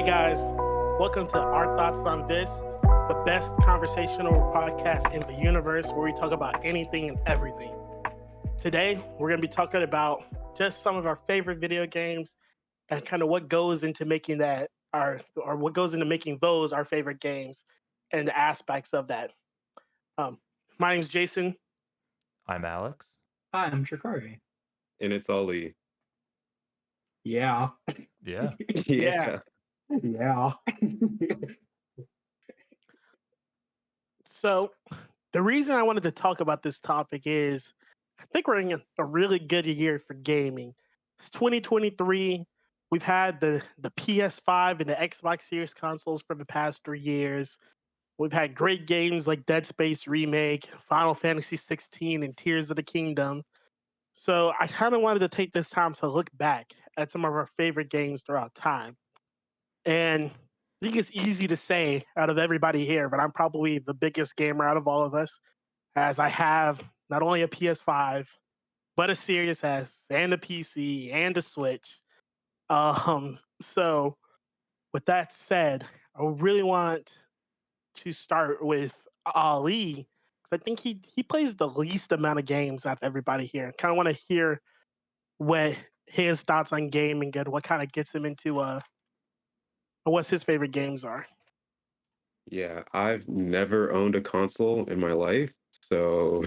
guys, welcome to Our Thoughts on This, the best conversational podcast in the universe where we talk about anything and everything. Today, we're going to be talking about just some of our favorite video games and kind of what goes into making that or what goes into making those our favorite games and the aspects of that. Um, my name's Jason. I'm Alex. Hi, I'm Shikari. And it's Ali. Yeah. Yeah. Yeah. Yeah. So, the reason I wanted to talk about this topic is I think we're in a really good year for gaming. It's 2023. We've had the PS5 and the Xbox Series consoles for the past 3 years. We've had great games like Dead Space Remake, Final Fantasy 16, and Tears of the Kingdom. So I kind of wanted to take this time to look back at some of our favorite games throughout time. And I think it's easy to say out of everybody here, but I'm probably the biggest gamer out of all of us, as I have not only a PS5, but a Series S and a PC and a Switch. So with that said, I really want to start with Ali because I think he plays the least amount of games out of everybody here. Kind of want to hear what his thoughts on gaming and what kind of gets him into what's his favorite games are. Yeah, I've never owned a console in my life, so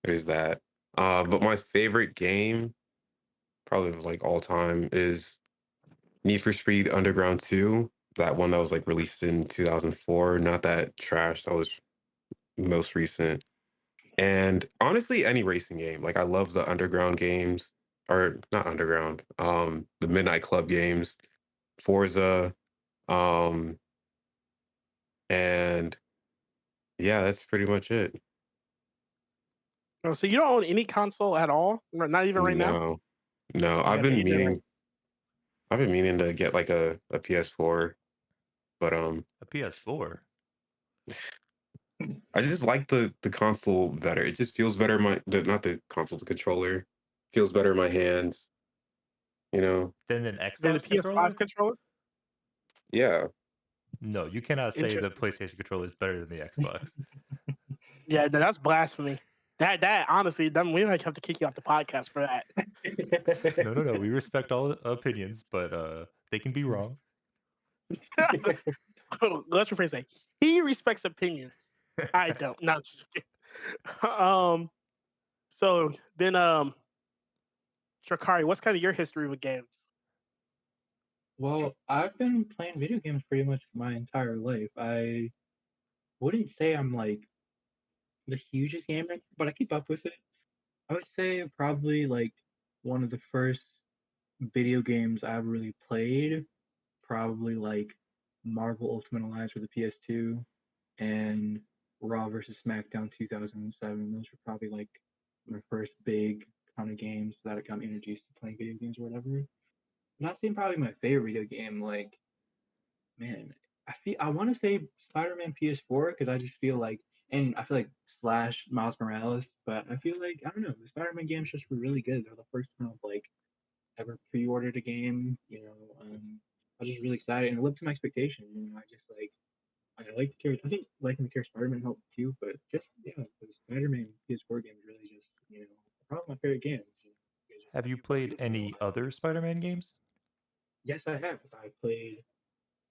there's that. But my favorite game, probably like all time, is Need for Speed Underground 2. That one that was like released in 2004, not that trash. That was most recent. And honestly, any racing game. Like I love the underground games, or not underground, the Midnight Club games, Forza, um, and yeah, that's pretty much it. Oh, so you don't own any console at all? Not even right now? No, no. Yeah, me either. I've been meaning to get like a PS4, but A PS4. I just like the console better. It just feels better in not the console, the controller feels better in my hands, you know? Then an Then the Xbox PS5 controller? controller? Yeah. No, you cannot say the Interesting. PlayStation controller is better than the Xbox. Yeah, that's blasphemy. That honestly, then we might have to kick you off the podcast for that. No. We respect all opinions, but they can be wrong. Let's rephrase that. He respects opinions. I don't. Not just kidding. So then Shakari, what's kind of your history with games? Well, I've been playing video games pretty much my entire life. I wouldn't say I'm like the hugest gamer, but I keep up with it. I would say probably like one of the first video games I ever really played, probably like Marvel Ultimate Alliance for the PS2 and Raw versus SmackDown 2007. Those were probably like my first big kind of games that I got me introduced to playing video games or whatever. Not saying probably my favorite video game. Like, man, I want to say Spider-Man PS4 because I just feel like, and I feel like Slash Miles Morales, but I feel like I don't know, the Spider-Man games just were really good. They're the first time I've like ever pre-ordered a game. I was just really excited and it lived to my expectations. I just like I like the character. I think liking the character Spider-Man helped too, but just yeah, the Spider-Man PS4 game is really just probably my favorite games. Have you played any other Spider-Man games? Yes, I have. I played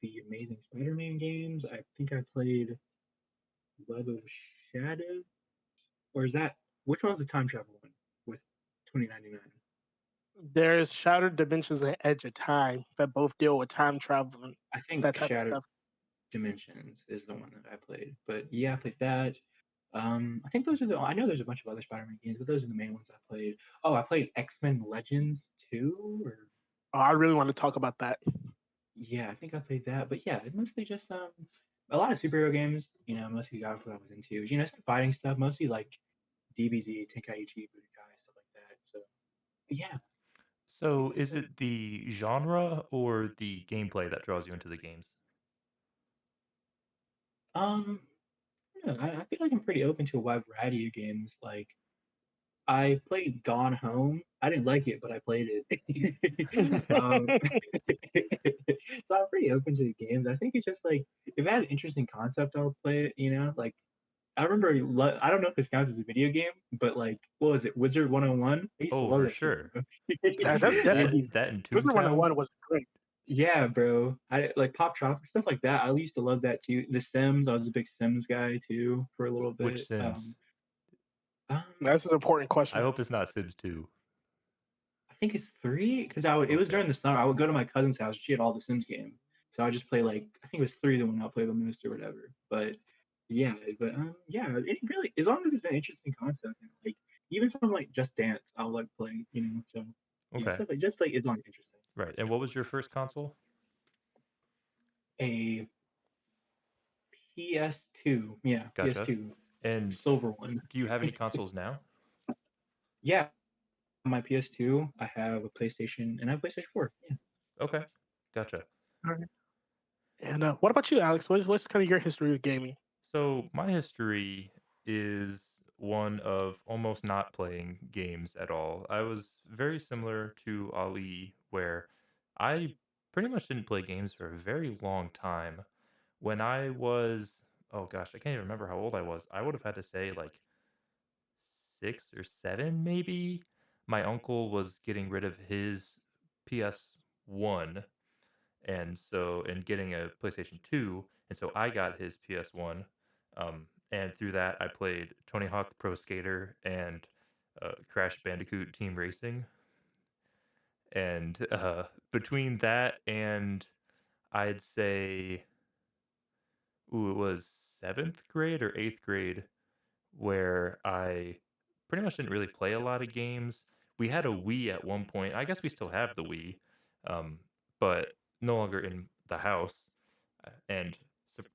the Amazing Spider-Man games. I think I played Web of Shadows, or is that which one's the time travel one with 2099? There's Shattered Dimensions and Edge of Time that both deal with time travel and I think that type of Shattered stuff. Dimensions is the one that I played. But yeah, I played that. I think those are the. I know there's a bunch of other Spider-Man games, but those are the main ones I played. Oh, I played X-Men Legends too, or Oh, I really want to talk about that. yeah, I think I played that. But yeah, it's mostly just a lot of superhero games. Mostly got what I was into. Some fighting stuff, mostly like DBZ, Tenkaichi, Budokai, stuff like that. So yeah, So is it the genre or the gameplay that draws you into the games? um, yeah, I feel like I'm pretty open to a wide variety of games. Like I played Gone Home. I didn't like it, but I played it. So I'm pretty open to the games. I think it's just like if it has an interesting concept, I'll play it. Like I remember, I don't know if this counts as a video game, but like, what was it, Wizard 101? I used to Oh, love for that shit, sure. bro. For Yeah, that's sure. definitely That in Wizard Toontown? 101 was great. Yeah, bro. I like Pop Tropic stuff like that. I used to love that too. The Sims, I was a big Sims guy too for a little Which bit. Sims? Um, That's an important I question. hope it's not Sims 2. I think it's 3 because it was Okay. during the summer. I would go to my cousin's house. She had all the Sims games, so I just play like I think it was 3 the one I'll play the most or whatever. But yeah, yeah, it really as long as it's an interesting concept, like even something like Just Dance, I'll like play. So yeah, Okay. stuff like just like as long as it's interesting. Right. And what was your first console? A PS2, yeah, Gotcha. PS2, And silver one. do you have any consoles now? Yeah, on my PS2, I have a PlayStation and I have a PlayStation 4. Yeah. Okay. Gotcha. All right. And what about you, Alex? What's kind of your history with gaming? So my history is one of almost not playing games at all. I was very similar to Ali, where I pretty much didn't play games for a very long time. When I was, oh gosh, I can't even remember how old I was. I would have had to say like 6 or 7, maybe. My uncle was getting rid of his PS1 and getting a PlayStation 2, and so I got his PS1. And through that, I played Tony Hawk Pro Skater and Crash Bandicoot Team Racing. And between that and I'd say, ooh, it was 7th grade or 8th grade where I pretty much didn't really play a lot of games. We had a Wii at one point. I guess we still have the Wii, um, but no longer in the house. And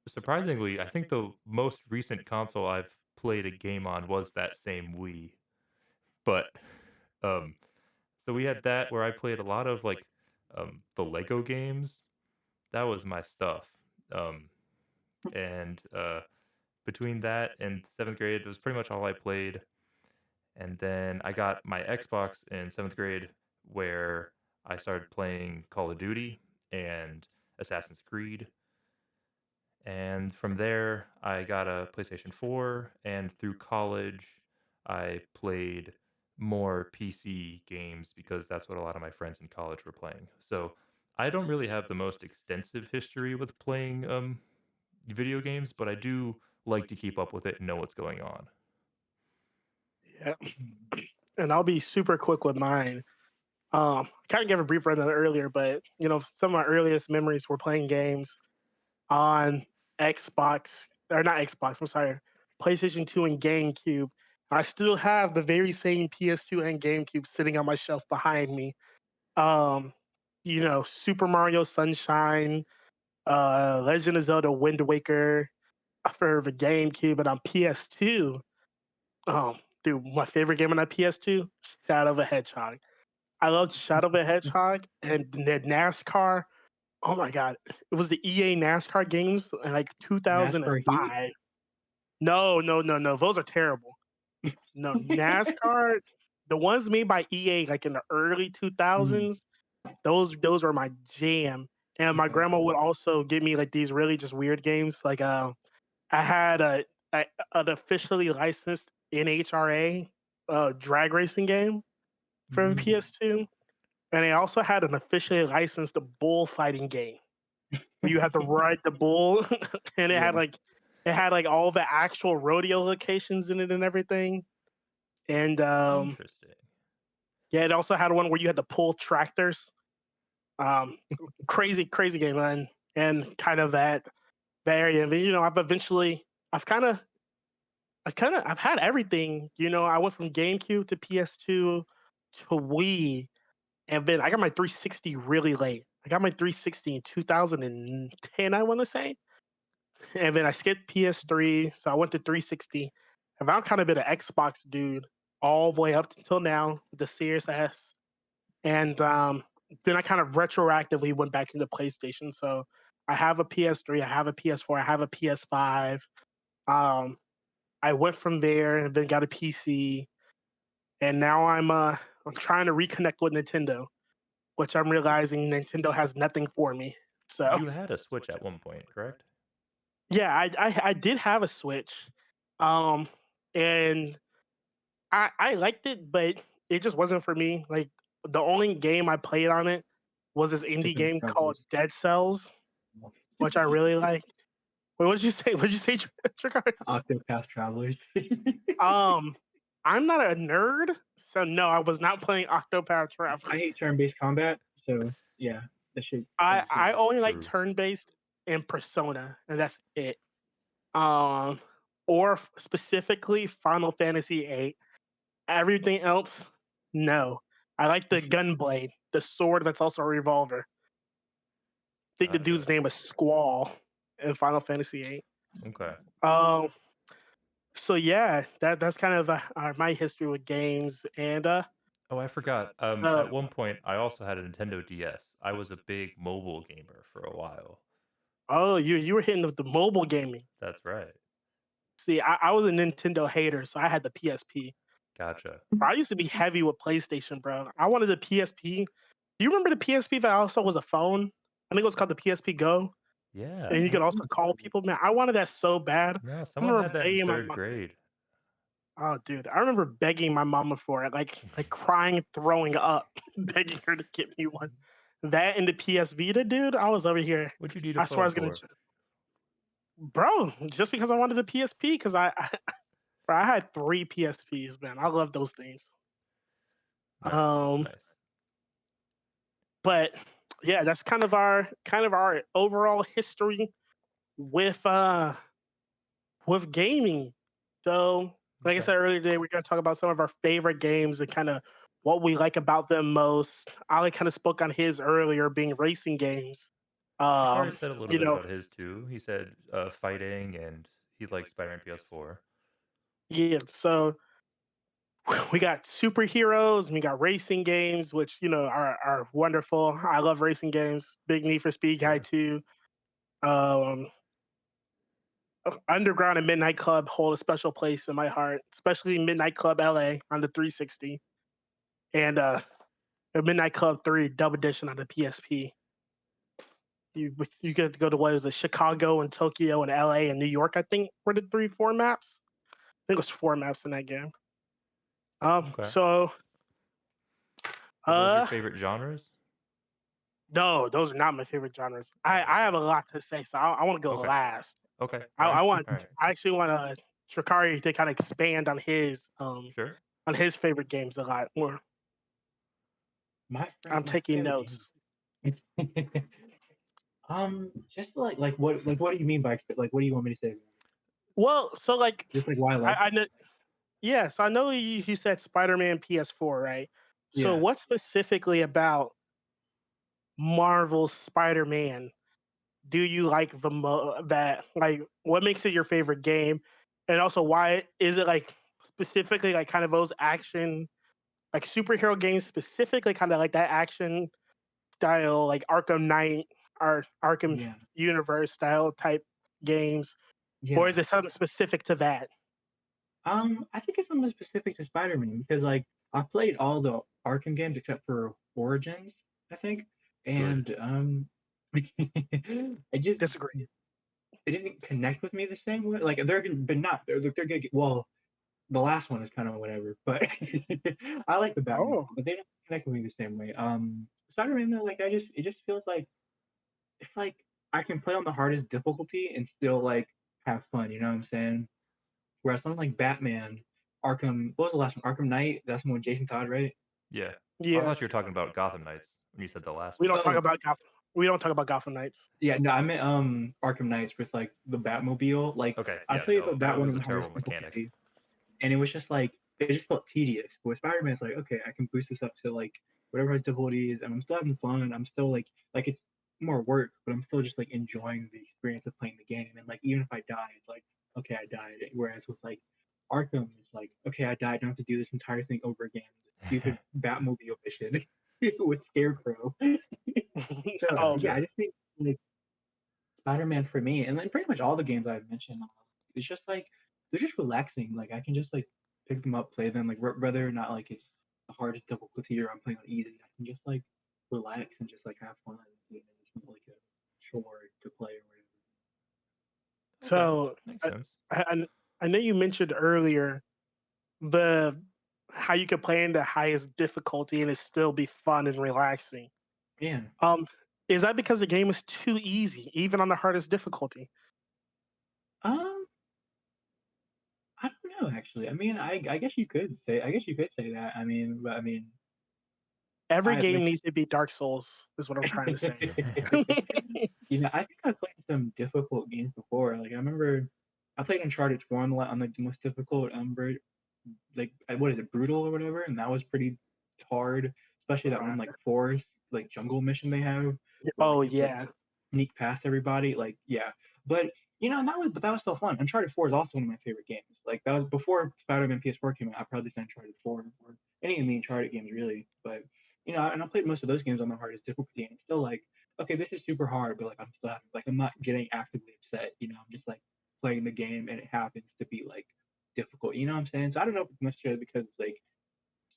surprisingly, I think the most recent console I've played a game on was that same Wii. But um, so we had that where I played a lot of like the Lego games. That was my stuff. Um, and between that and 7th grade, it was pretty much all I played. And then I got my Xbox in 7th grade where I started playing Call of Duty and Assassin's Creed. And from there, I got a PlayStation 4. And through college, I played more PC games because that's what a lot of my friends in college were playing. So I don't really have the most extensive history with playing video games, but I do like to keep up with it and know what's going on. Yeah, and I'll be super quick with mine. Kind of gave a brief rundown earlier, but some of my earliest memories were playing games on Xbox or not Xbox. I'm sorry, PlayStation 2 and GameCube. I still have the very same PS2 and GameCube sitting on my shelf behind me. Um, Super Mario Sunshine, Legend of Zelda Wind Waker for the GameCube, and on PS2. Dude, my favorite game on that PS2, Shadow of a Hedgehog. I loved Shadow of a Hedgehog and the NASCAR. Oh my god, it was the EA NASCAR games in like NASCAR Heat. 2005. No, no, no, no. Those are terrible. No, NASCAR, the ones made by EA like in the early 2000s, those were my jam. And my Okay. grandma would also give me like these really just weird games. Like I had an officially licensed NHRA drag racing game for the Mm. PS2, and I also had an officially licensed bullfighting game where you had to ride the bull, and Yeah. it had like all the actual rodeo locations in it and everything. And Interesting. yeah, it also had one where you had to pull tractors. Um, crazy, crazy game, man, and kind of that area. But I've had everything. I went from GameCube to PS2 to Wii, and then I got my 360 really late. I got my 360 in 2010, I want to say, and then I skipped PS3, so I went to 360. And I've kind of been an Xbox dude all the way up until now, the Series S, and then I kind of retroactively went back into PlayStation. So I have a PS3, I have a PS4, I have a PS5. Um, I went from there and then got a PC, and now I'm trying to reconnect with Nintendo, which I'm realizing Nintendo has nothing for me. So You had a Switch at one point, correct? yeah, I did have a Switch, um, and I liked it, but it just wasn't for me. Like the only game I played on it was this indie Different game called struggles. Dead Cells, which I really liked. Wait, what did you say? What did you say, Tricard? Octopath Travelers. Um, I'm not a nerd, so no, I was not playing Octopath I Traveler. hate turn-based combat, so yeah, that shit I doesn't suit I me. only like True. turn-based and Persona, and that's it. Um, or specifically Final Fantasy VIII. Everything else, no. I like the gunblade, the sword that's also a revolver. I think the dude's Gotcha. name is Squall in Final Fantasy VIII. Okay. Um, so yeah, that's kind of my history with games, and Oh, I forgot. uh, At one point, I also had a Nintendo DS. I was a big mobile gamer for a while. oh, you were hitting the mobile gaming. That's right. See, I was a Nintendo hater, so I had the PSP. Gotcha. Bro, I used to be heavy with PlayStation, bro. I wanted the PSP. Do you remember the PSP that also was a phone? I think it was called the PSP Go, Yeah. and you I could also think call people. Man, I wanted that so bad. No, I someone remember had that in begging my third mom. grade. Oh, dude, I remember begging my mama for it, like crying, throwing up, begging her to get me one. That and the PS Vita, dude. I was over here. What'd you need a I swear I phone was gonna, for? bro, just because I wanted the PSP, because bro, I had 3 PSPs, man. I love those things. Nice. Um, Nice. but yeah, that's kind of our overall history with with gaming. So, like I Okay. said earlier today, we're gonna talk about some of our favorite games and kind of what we like about them most. Ali kind of spoke on his earlier, being racing games. Shikari said a little You bit know, about his too. He said fighting and he liked Spider-Man PS4. yeah. So we got superheroes, we got racing games, which are wonderful. I love racing games. Big Need for Speed guy Sure. too. Um, Underground and Midnight Club hold a special place in my heart, especially Midnight Club LA on the 360 and Midnight Club 3 Double Edition on the PSP. You get to go to what is it, Chicago and Tokyo and LA and New York, I think were the 3 4 maps. I think it was 4 maps in that game. Okay. So Are those your uh favorite genres? no, those are not my favorite genres. Oh, I okay. have a lot to say, so I want to go Okay. last. Okay. I, All I right. want All right. I actually want Trakari to kind of expand Sure. on his favorite games a lot more. my I'm my taking favorite notes. game. Just what do you mean by like what do you want me to say? Well, so like Just like why I like I it? know, yes, I know you said Spider-Man PS4, right? So Yeah. what specifically about Marvel's Spider-Man do you like that like what makes it your favorite game? And also why is it like specifically like kind of those action like superhero games specifically kind of like that action style like Arkham Knight or Arkham Yeah. Universe style type games? Or Yeah. is it something specific to that? I think it's something specific to Spider-Man because like I've played all the Arkham games except for Origins, I think, Good. and it just Disagree. it didn't connect with me the same way. Like they're gonna, but not they're gonna get well. The last one is kind of whatever, but I like the Batman, Oh. but they don't connect with me the same way. Spider-Man though, like it just feels like it's like I can play on the hardest difficulty and still like have fun. You know what I'm saying? Whereas something like Batman, Arkham, what was the last one? Arkham Knight. That's the one with Jason Todd, right? Yeah. I Yeah. thought you were talking about Gotham Knights when you said the last We one. don't talk Oh, about we don't talk about Gotham Knights. yeah, no, I meant Arkham Knights with like the Batmobile. Like Okay. I Yeah. played No, that that one on was a the hardest terrible mechanic. difficulty, and it was just like it just felt tedious. With Spider-Man, it's like okay, I can boost this up to like whatever his difficulty is, and I'm still having fun. I'm still like it's more work, but I'm still just like enjoying the experience of playing the game. And like even if I die, it's like okay, I died. Whereas with like Arkham, it's like okay, I died. I don't have to do this entire thing over again. The stupid Batmobile mission with Scarecrow. So Oh, yeah, I Gotcha. just think like Spider-Man for me, and then pretty much all the games I've mentioned, it's just like they're just relaxing. Like I can just like pick them up, play them, like whether or not like it's the hardest difficulty or I'm playing on easy, I can just like relax and just like have fun. It's not like a chore to play or whatever. Okay, So makes I, sense. I know you mentioned earlier the how you could play in the highest difficulty and it still be fun and relaxing. Yeah. Um, is that because the game is too easy, even on the hardest difficulty? Um, I don't know actually. I mean, I guess you could say that. I mean, but I mean, Every I game like. needs to be Dark Souls, is what I'm trying to say. I think I played some difficult games before. Like I remember, I played Uncharted 4 on like the most difficult like what is it, brutal or whatever, and that was pretty hard, especially that one like forest like jungle mission they have where like Oh you have to like yeah. sneak past everybody. Like yeah, but and that was still fun. Uncharted 4 is also one of my favorite games. Like that was before Spider-Man PS4 came out. I probably said Uncharted 4 or any of the Uncharted games really, but and I played most of those games on the hardest difficulty, and it's still like okay, this is super hard, but like I'm still having, like I'm not getting actively upset. I'm just like playing the game, and it happens to be like difficult. You know what I'm saying? So I don't know if it's necessarily because it's like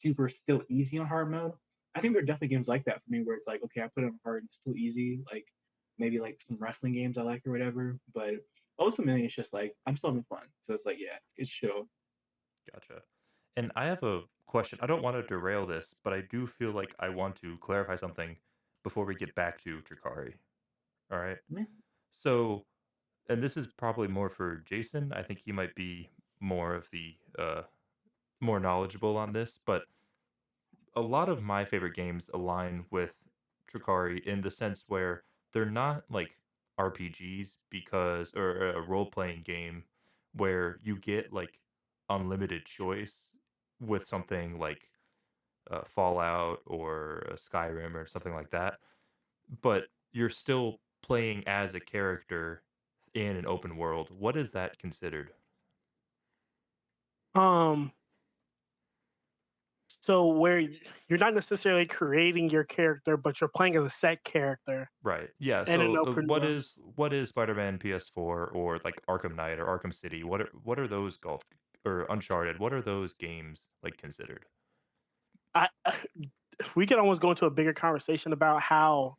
super still easy on hard mode. I think there are definitely games like that for me where it's like, okay, I put it on hard and it's still easy. Like maybe like some wrestling games I like or whatever. But ultimately, it's just like I'm still having fun. So it's like, yeah, it's chill. Gotcha. And I have a question. I don't want to derail this, but I do feel like I want to clarify something before we get back to Drakari. All right. Yeah. So, and this is probably more for Jason. I think he might be more of the more knowledgeable on this, but a lot of my favorite games align with Drakari in the sense where they're not like RPGs or a role playing game where you get like unlimited choice with something like Fallout or Skyrim or something like that, but you're still playing as a character in an open world. What is that considered? Um, so where you're not necessarily creating your character, but you're playing as a set character Right. Yeah. in an So, open what world. is Spider-Man PS4 or like Arkham Knight or Arkham City? What are those called? Or Uncharted? What are those games like considered? I we could almost go into a bigger conversation about how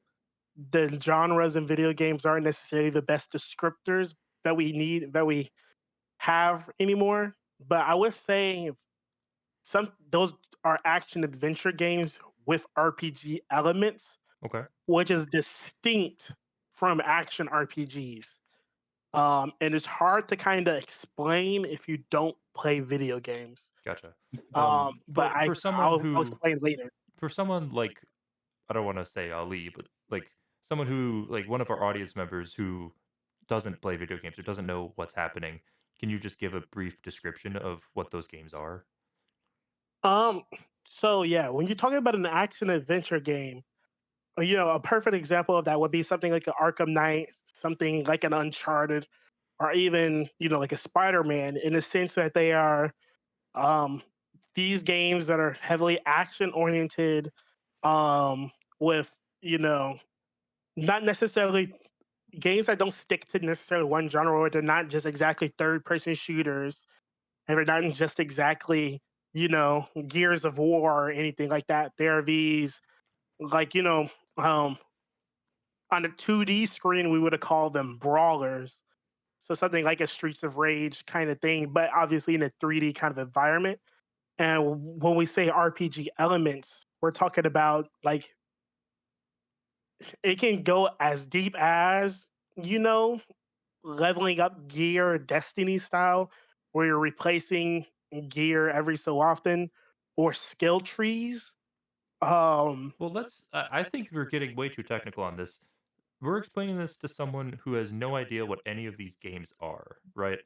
the genres in video games aren't necessarily the best descriptors that we have anymore. But I would say some those are action adventure games with RPG elements, Okay. which is distinct from action RPGs. And it's hard to kind of explain if you don't play video games. Gotcha. But For I'll explain later. for someone like I don't want to say Ali, but like someone who like one of our audience members who doesn't play video games or doesn't know what's happening, can you just give a brief description of what those games are? Um, so yeah, when you're talking about an action adventure game, a perfect example of that would be something like an Arkham Knight, something like an Uncharted, or even like a Spider-Man, in the sense that they are um, these games that are heavily action oriented, with you know not necessarily games that don't stick to necessarily one genre, or they're not just exactly third-person shooters, and they're not just exactly Gears of War or anything like that. There are these like um, on a 2D screen, we would have called them brawlers. So something like a Streets of Rage kind of thing, but obviously in a 3D kind of environment. And when we say RPG elements, we're talking about like it can go as deep as, you know, leveling up gear Destiny style, where you're replacing gear every so often, or skill trees. Um, Well, I think we're getting way too technical on this. We're explaining this to someone who has no idea what any of these games are, right?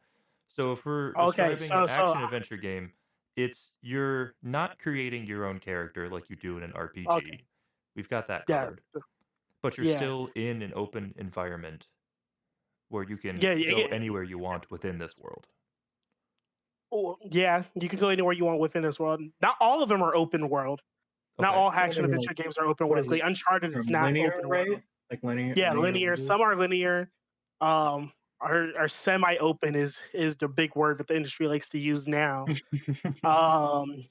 So if we're okay, describing an so action adventure game, it's you're not creating your own character like you do in an okay, RPG. We've got that yeah, covered. But you're yeah, still in an open environment where you can yeah, yeah, go yeah. anywhere you want within this world. Oh, yeah, you can go anywhere you want within this world. Not all of them are open world. Not Okay. all Some of action them are like, adventure games are open what world. is Like it Uncharted is from not linear, open world. right? Like linear Yeah, linear linear. levels. Some are linear. Um, Our semi-open is the big word that the industry likes to use now. Um,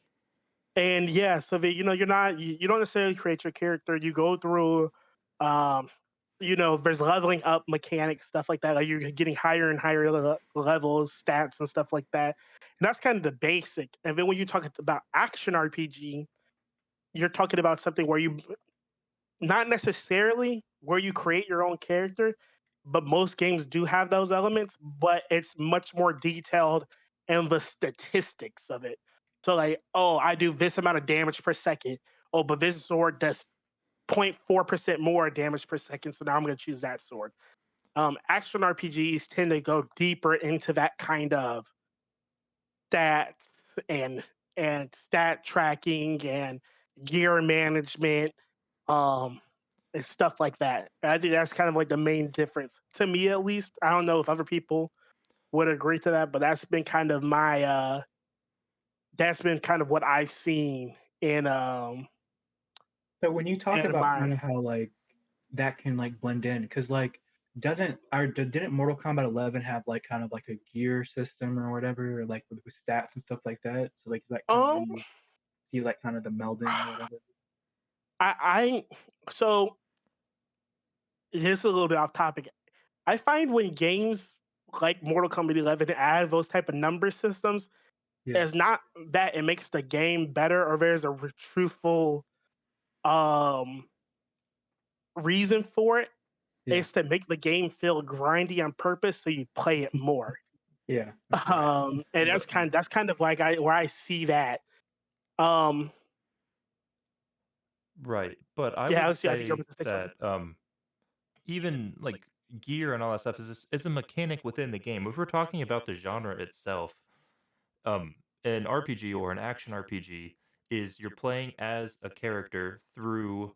and yeah, so that you don't necessarily create your character. You go through, um, there's leveling up mechanics, stuff like that. Like you're getting higher and higher levels, stats, and stuff like that. And that's kind of the basic. And then when you talk about action RPG, you're talking about something where you not necessarily where you create your own character, but most games do have those elements, but it's much more detailed in the statistics of it. So like, oh, I do this amount of damage per second. Oh, but this sword does 0.4% more damage per second. So now I'm going to choose that sword. Action RPGs tend to go deeper into that kind of stat and stat tracking and gear management, um, and stuff like that. I think that's kind of like the main difference to me, at least. I don't know if other people would agree to that, but that's been kind of what I've seen So when you talk in about my kind of how like that can like blend in, because like didn't Mortal Kombat 11 have like kind of like a gear system or whatever, or like with stats and stuff like that? So like is that kind of where um you see like kind of the melding or whatever? I so this is a little bit off topic. I find when games like Mortal Kombat 11 add those type of number systems, Yeah, it's not that it makes the game better or there's a truthful um reason for it. yeah, It's to make the game feel grindy on purpose so you play it more. yeah. Okay. And But that's kind of like where I see that. Um, right, but I yeah, would let's see. I think you're say about to say something. that even like gear and all that stuff is a mechanic within the game. If we're talking about the genre itself, um, an RPG or an action RPG is you're playing as a character through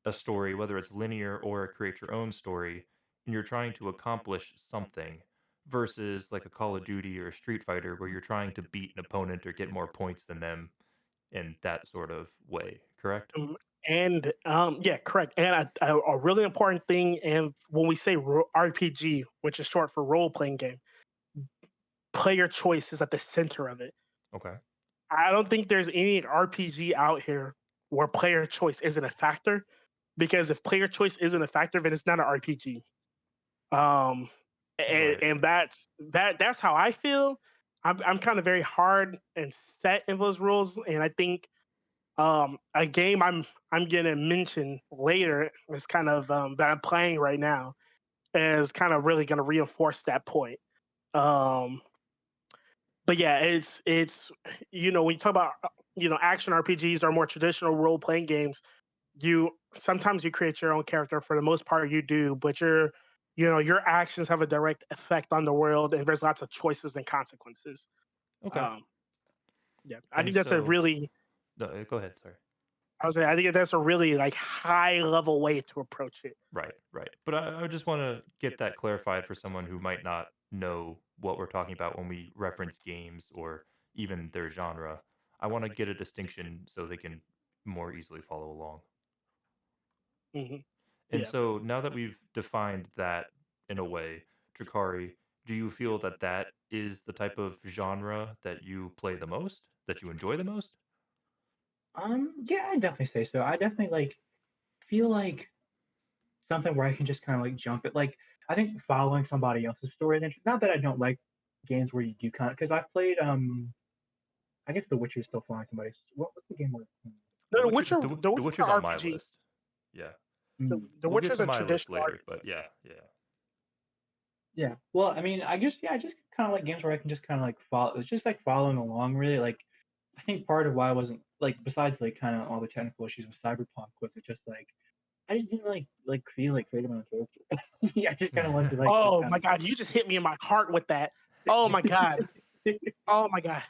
a story, whether it's linear or a create your own story, and you're trying to accomplish something versus like a Call of Duty or a Street Fighter where you're trying to beat an opponent or get more points than them in that sort of way, correct? And yeah, correct. And a really important thing, and when we say RPG, which is short for role playing game, player choice is at the center of it. Okay. I don't think there's any RPG out here where player choice isn't a factor, because if player choice isn't a factor, then it's not an RPG. Um, and, Right. and that's how I feel. I'm kind of very hard and set in those rules, and I think a game I'm gonna mention later is kind of that I'm playing right now is kind of really gonna reinforce that point. Um, but yeah, it's when you talk about action RPGs or more traditional role playing games, you sometimes you create your own character. For the most part, you do, but your actions have a direct effect on the world, and there's lots of choices and consequences. Okay. Um, yeah, I And think that's a so, really no, go ahead. Sorry. I think that's a really like high level way to approach it. Right, right. But I just want to get that clarified for someone who might not know what we're talking about when we reference games or even their genre. I want to get a distinction so they can more easily follow along. Hmm. And Yeah. so now that we've defined that in a way, Drakari, do you feel that that is the type of genre that you play the most, that you enjoy the most? Yeah, I definitely say so. I definitely like feel like something where I can just kind of like jump it. Like I think following somebody else's story is interesting. Not that I don't like games where you do kind of because I've played I guess The Witcher is still following somebody's. What's the game where? The The Witcher, Witcher, the The Witcher's an Witcher's on my RPG. list. Yeah, The we'll get Witcher's to a my list traditional later, RPG. but yeah, yeah. Yeah. Well, I mean, I guess yeah, I just kind of like games where I can just kind of like follow. It's just like following along, really. Like, I think part of why I wasn't like, besides like kind of all the technical issues with Cyberpunk, was it just like I just didn't like feel like creating my own character. Yeah, I just kind of wanted to like just Oh kind my God, you just hit me in my heart with that. Oh my God. of, Oh my God.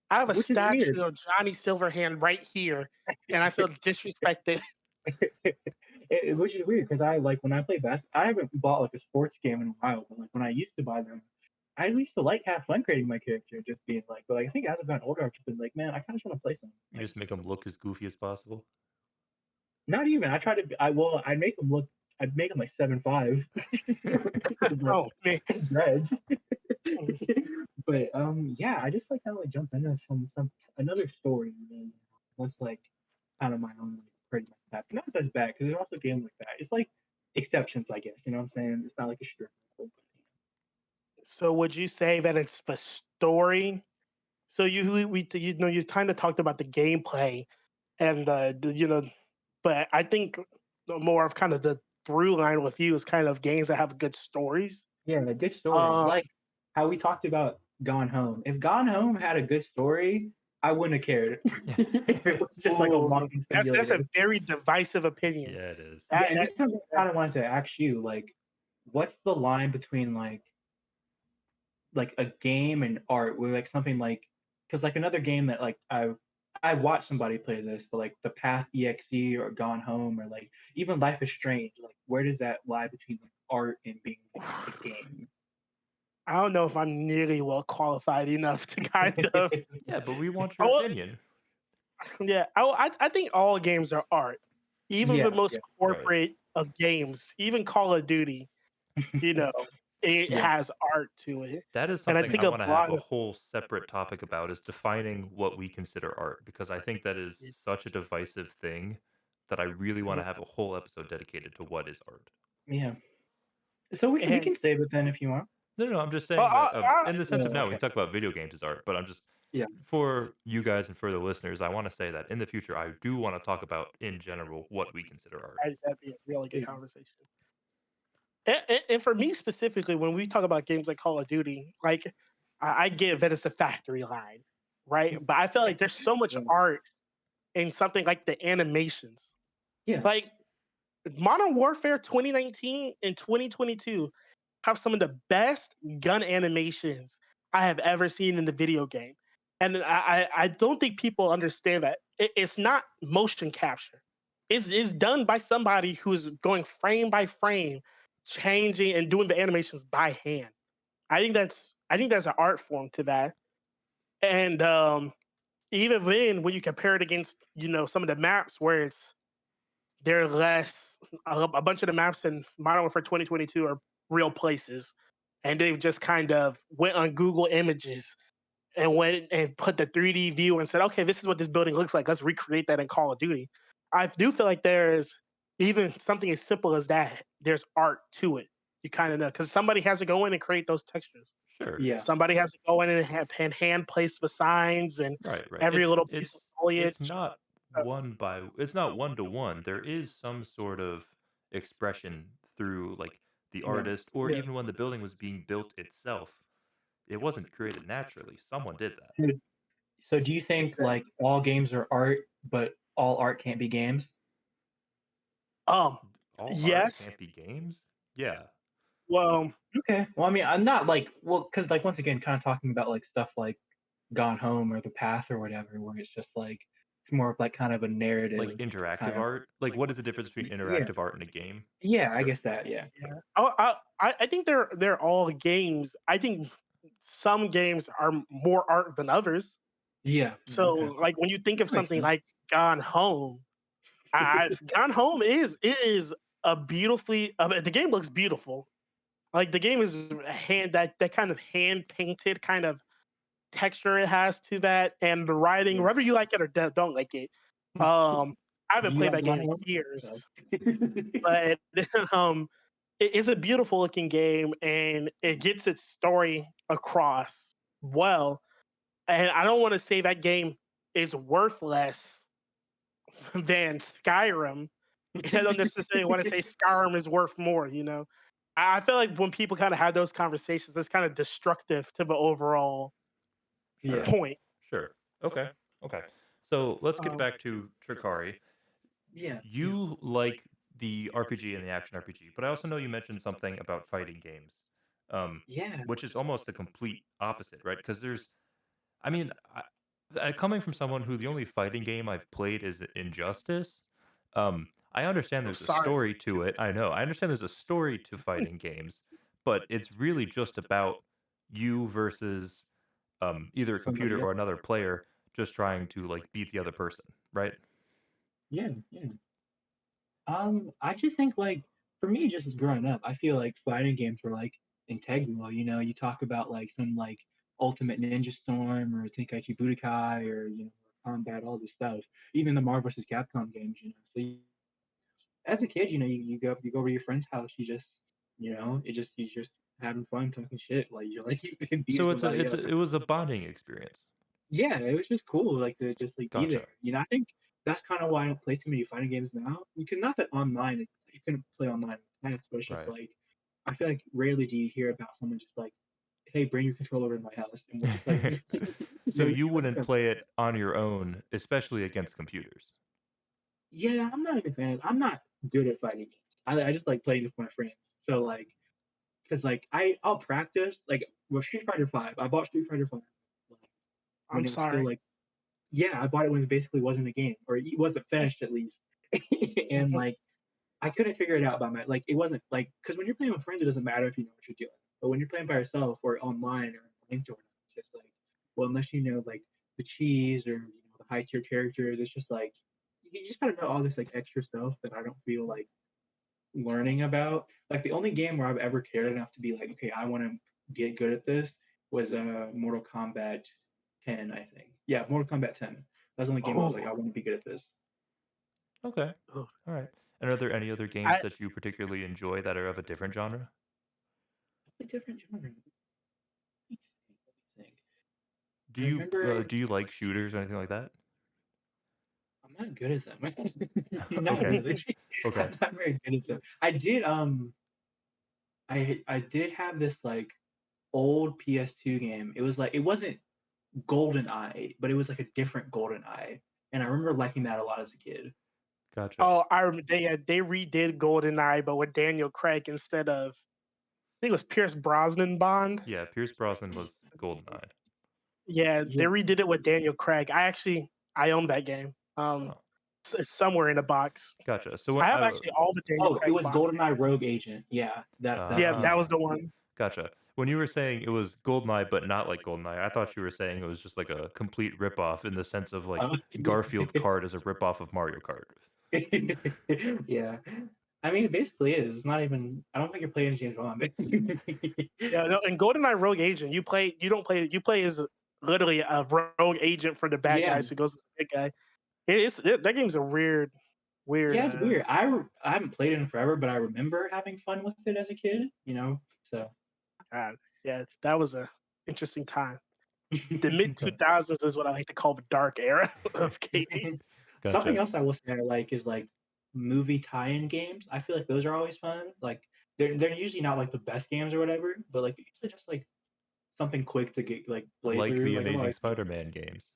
I have a which is weird. statue of Johnny Silverhand right here, and I feel disrespected. Which is weird because I like when I play I haven't bought like a sports game in a while, but like when I used to buy them, I used to like have fun creating my character, just being like, but like, I think as I've gotten older, I've just been like, man, I kind of just want to play something. You Like, just make them look as goofy as possible. not even. I try to. I make them look I'd make him like 7'5". Oh man. Dreads. But yeah, I just like kind of like jump into some another story and then what's like kind of my own like pretty much that. Not that that's bad because there's also games like that. It's like exceptions, I guess. You know what I'm saying? It's not like a strict rule, So would you say that it's the story? So you know you kind of talked about the gameplay and but I think more of kind of the through line with you is kind of games that have good stories. yeah, a good story. Um, Like how we talked about Gone Home. If Gone Home had a good story, I wouldn't have cared. If it was just like a ooh, walking that's a simulator. very divisive opinion. Yeah, it is. Yeah, That, and that, this is something I kind of wanted to ask you. Like, what's the line between like a game and art? Where like something like, because like another game that like I watched somebody play this, but like the Path EXE or Gone Home or like even Life is Strange. Like, where does that lie between like art and being like a game? I don't know if I'm nearly well qualified enough to kind of. Yeah, but we want your Oh, opinion. yeah, I think all games are art. Even the Yeah, most yeah, Right. corporate of games, even Call of Duty, you know, it yeah, has art to it. That is And I something I think a want to have lot a of whole separate topic about is defining what we consider art because I think that is such a divisive thing that I really want to have a whole episode dedicated to what is art. yeah. So we and can save it then if you want. No, I'm just oh, saying that I, in the sense of now we Okay. can talk about video games as art, but I'm just Yeah. for you guys and for the listeners, I want to say that in the future I do want to talk about in general what we consider art. that'd be a really good Yeah. conversation. And for me specifically, when we talk about games like Call of Duty, like I get that it's a factory line, right? But I feel like there's so much Yeah. art in something like the animations. Yeah. Like Modern Warfare 2019 and 2022 have some of the best gun animations I have ever seen in the video game. And I don't think people understand that it's not motion capture. It's done by somebody who's going frame by frame, changing and doing the animations by hand. I think there's an art form to that. And even then, when you compare it against some of the maps where they're less a bunch of the maps in Modern Warfare 2022 are real places, and they've just kind of went on Google Images and went and put the 3D view and said, "Okay, this is what this building looks like. Let's recreate that in Call of Duty." I do feel like there's even something as simple as that. There's art to it. You kind of know because somebody has to go in and create those textures. Sure. Yeah. Somebody has to go in and hand place the signs and Right. every It's little piece of it's it's foliage. not it's not one to one. There is some sort of expression through like the Yeah. artist or Yeah, even when the building was being built itself. It wasn't created naturally. Someone did that. So so do you think exactly. like all games are art, but all art can't be games? Um, All art yes. can't be games? Yeah. Well, Okay. Well, I mean, I'm not like because like once again, kind of talking about like stuff like Gone Home or The Path or whatever, where it's just like it's more of like kind of a Like narrative kind interactive of. art? Like what is the difference between Yeah. interactive art and a game? Yeah, I guess that. Yeah. yeah. I think they're all games. I think some games are more art than others. Yeah. So, Okay. like when you think of That makes something sense. like Gone Home, Gone Home is a beautifully. The game looks beautiful. Like the game is that kind of hand painted kind of texture it has to that, and the writing, Yeah. whether you like it or don't like it. I haven't Do you played like that Gone game in Home? years, No. but um, it's a beautiful looking game, and it gets its story across well. And I don't want to say that game is worth less than Skyrim. I don't necessarily want to say Skyrim is worth more. I feel like when people kind of have those conversations, it's kind of destructive to the overall Yeah. Sure. point. Sure. Okay. Okay. So let's get Um, back to Trikari. Yeah. You like the RPG and the action RPG, but I also know you mentioned something about fighting games, Yeah. which is almost the complete opposite, right? Because I mean, coming from someone who the only fighting game I've played is Injustice, I understand I'm there's a sorry. story to it. I know. I understand there's a story to fighting games, but it's really just about you versus either a computer Somebody else. or another player just trying to like beat the other person, right? Yeah. Yeah. I just think like for me, just as growing up, I feel like fighting games were like integral. You talk about like some like Ultimate Ninja Storm or Tenkaichi Budokai or Combat, all this stuff. Even the Marvel vs. Capcom games. So as a kid, you go over to your friend's house, you're just having fun talking shit, like you're like you can beat So somebody up. it was a bonding experience. Yeah, it was just cool, like to just like be Gotcha. there. I think that's kind of why I don't play too many fighting games now. Because not that online, you couldn't play online in the past, but it's just Right. like I feel like rarely do you hear about someone just like, "Hey, bring your controller over to my house," and we'll just like. So we you can, like, wouldn't come play play. it on your own, especially against computers. Yeah, I'm not a big fan. I'm not good at fighting games. I just like playing with my friends. So like, because like I'll practice like with Street Fighter Five. I bought Street Fighter Five like, when I'm it was still sorry. like yeah, I bought it when it basically wasn't a game or it wasn't finished at least. And Mhm. like I couldn't figure it out by my like it wasn't like because when you're playing with friends, it doesn't matter if you know what you're doing. But when you're playing by yourself or online or linked or whatever, it's just like well, unless you know like the cheese or the high tier characters, it's just like you just gotta know all this like extra stuff that I don't feel like learning about. Like the only game where I've ever cared enough to be like, okay, I want to get good at this was Mortal Kombat 10, I think. Yeah, Mortal Kombat 10. That's the only game I was like, I Oh, want to be good at this. Okay. ugh. All right. And are there any other games I that you particularly enjoy that are of a different genre? A different genre. Let me think. Do I you remember do you like shooters or anything like that? I'm not good at them. Not Okay. really. Okay. I'm not very good at them. I did have this like old PS2 game. It was like it wasn't Golden Eye, but it was like a different Golden Eye. And I remember liking that a lot as a kid. Gotcha. oh, I remember they redid GoldenEye, but with Daniel Craig instead of I think it was Pierce Brosnan Bond. Yeah, Pierce Brosnan was GoldenEye. Yeah, Yeah. they redid it with Daniel Craig. I own that game. Oh, It's somewhere in the box. gotcha. So when I have I actually all the Daniel Oh, it Craig was Bond. GoldenEye Rogue Agent. Yeah, Yeah, that's that ah, was the one. gotcha. When you were saying it was GoldenEye but not like GoldenEye, I thought you were saying it was just like a complete ripoff in the sense of like Garfield it. Kart as a ripoff of Mario Kart. Yeah. I mean, it basically is. It's not even. I don't think you're playing James Bond. Yeah, no, in GoldenEye Rogue Agent, you play as literally a rogue agent for the bad Yeah, guys who goes to the good guy. That game's a weird. yeah, it's weird. I haven't played it in forever, but I remember having fun with it as a kid. So God, yeah, that was a interesting time. The mid 2000s is what I like to call the dark era of gaming. something Gotcha. else I will say I like is like movie tie-in games. I feel like those are always fun. Like they're usually not like the best games or whatever, but like usually just like something quick to get like play Like through. the Like I'm Amazing always Spider-Man games.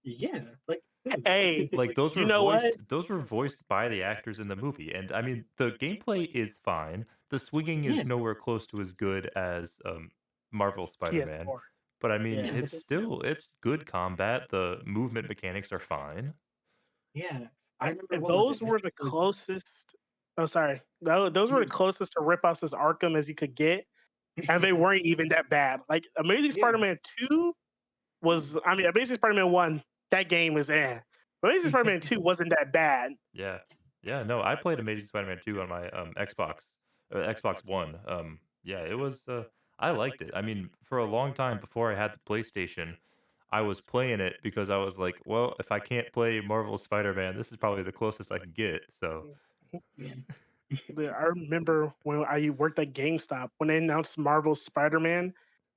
yeah, like those. Hey, Like you know what? those were voiced by the actors in the movie. And I mean, the gameplay is fine. The swinging Yeah, is nowhere close to as good as Marvel Spider-Man. PS4. But I mean, Yeah. yeah, but it's good combat. The movement mechanics are fine. yeah. I remember And what was it? those I were think the it was closest. Oh, sorry. Those were the yeah, closest to rip-offs as Arkham as you could get, and they weren't even that bad. Like Amazing yeah. Spider-Man 2 was, I mean, Amazing Spider-Man 1, that game was eh. Amazing Spider-Man 2 wasn't that bad. Yeah. Yeah, no, I played Amazing Spider-Man 2 on my Xbox One. Yeah, it was I liked it. I mean, for a long time before I had the PlayStation, I was playing it because I was like, well, if I can't play Marvel Spider-Man, this is probably the closest I can get. So, Yeah. I remember when I worked at GameStop when they announced Marvel Spider-Man.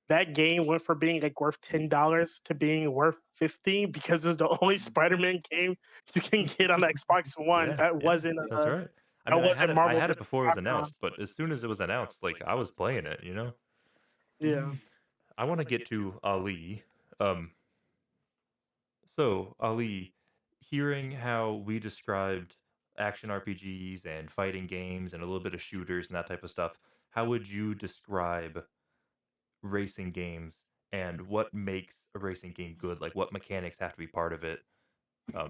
That game went from being like worth $10 to being worth 50 because it's the only Spider-Man game you can get on the Xbox One yeah, yeah, that's right. I that mean, wasn't I Marvel had it versus before it was Capcom. announced, but as soon as it was announced, like I was playing it, you know? Yeah. I want to get to Ali. Um, So, Ali, hearing how we described action RPGs and fighting games and a little bit of shooters and that type of stuff, how would you describe racing games and what makes a racing game good? Like, what mechanics have to be part of it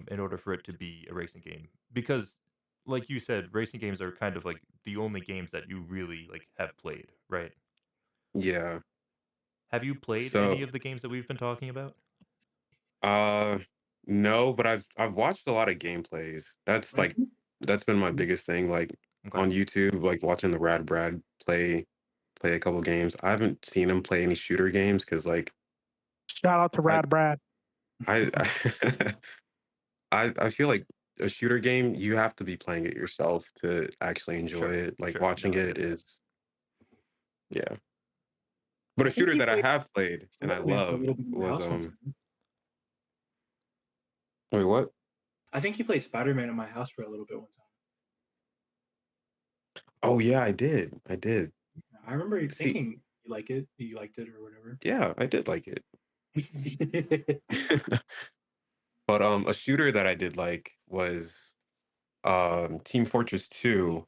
in order for it to be a racing game? Because, like you said, racing games are kind of like the only games that you really like have played, right? Yeah. Have you played any So, of the games that we've been talking about? uh, no, but I've watched a lot of gameplays. That's like Mhm. that's been my biggest thing. Like Okay. on YouTube, like watching the Rad Brad play a couple games. I haven't seen him play any shooter games because like Shout out to I Rad Brad. I I feel like a shooter game you have to be playing it yourself to actually enjoy Sure. it. Like Sure. watching No, I it get that. is yeah. But a I think shooter you that I played have played and I Spider-Man for a loved little bit in my was house one time. wait, what? I think you played Spider-Man in my house for a little bit one Oh yeah, I did. I did. time. I remember you See, thinking you liked it or whatever. yeah, I did like it. But a shooter that I did like was Team Fortress 2.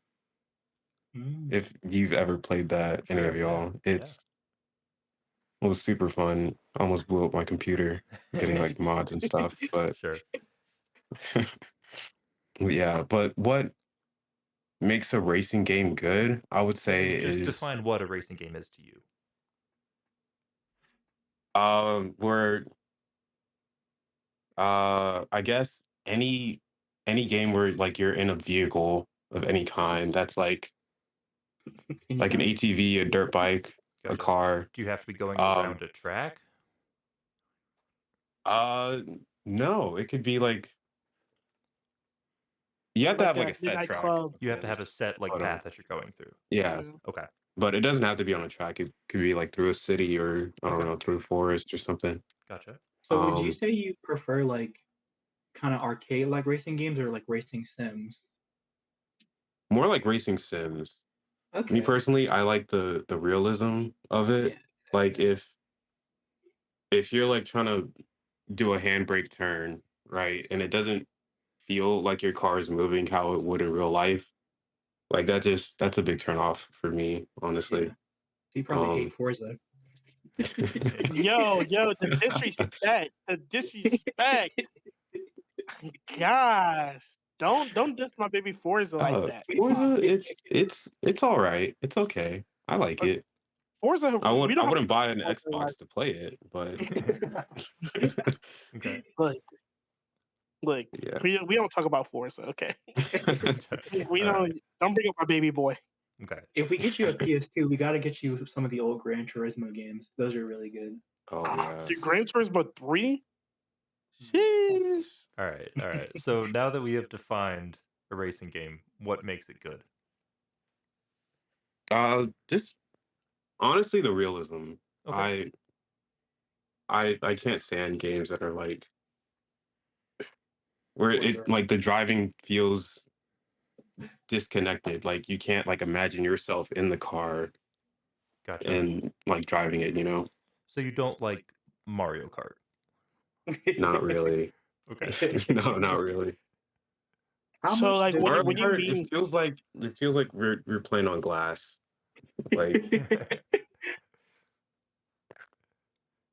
Mm. If you've ever played that, any Sure. of Yeah. y'all, Yeah. it was super fun. I almost blew up my computer getting like mods and stuff, but Sure. yeah, but what makes a racing game good, I would say Just is define what a racing game is to you. where I guess any game where like you're in a vehicle of any kind that's like Can you an drive? ATV, a dirt bike, a Gotcha. car. Do you have to be going Um around a track? uh no, it could be like you have to Like have like a a set midnight track, club. You I have to have a guess. set like But path that you're going through. yeah, Yeah. Okay. but it doesn't have to be on a track. It could be like through a city or I don't Okay. know, through a forest or something. Gotcha. So would you Um say you prefer like kind of arcade like racing games or like racing sims? more like racing sims. Me Okay. personally, I like the realism of it. Yeah. Like if you're like trying to do a handbrake turn, right, and it doesn't feel like your car is moving how it would in real life, like that's a big turn off for me, Yeah. honestly. So you probably hate Um Forza. Yo, the disrespect. The disrespect. Gosh. Don't diss my baby Forza like that. Come on. Forza, it's all right. It's okay. I like But it. Forza, we I don't have to wouldn't buy an Forza Xbox to play it, but Okay. Look, look, yeah. we don't talk about Forza, okay? We All right. don't bring up my baby boy. Okay. If we get you a PS2, we got to get you some of the old Gran Turismo games. Those are really good. Oh yeah. Dude, Gran Turismo 3? Sheesh. All right. All right. So now that we have defined a racing game, what makes it good? Just honestly the realism. Okay. I can't stand games that are like where Forza. it like the driving feels disconnected. Like you can't like imagine yourself in the car Gotcha. and like driving it, you know? So you don't like Mario Kart? Not really. Okay. No, not really. How So much like does Mario when you Kart, mean it feels like we're playing on glass. Like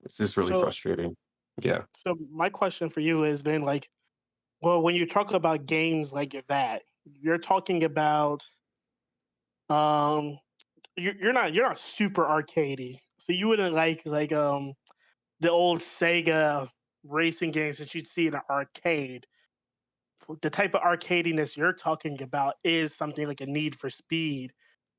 it's just really so frustrating. Yeah. so my question for you is then like, well, when you talk about games like that, you're talking about um you're not super arcadey. So you wouldn't like the old Sega racing games that you'd see in an arcade. The type of arcadiness you're talking about is something like a Need for Speed,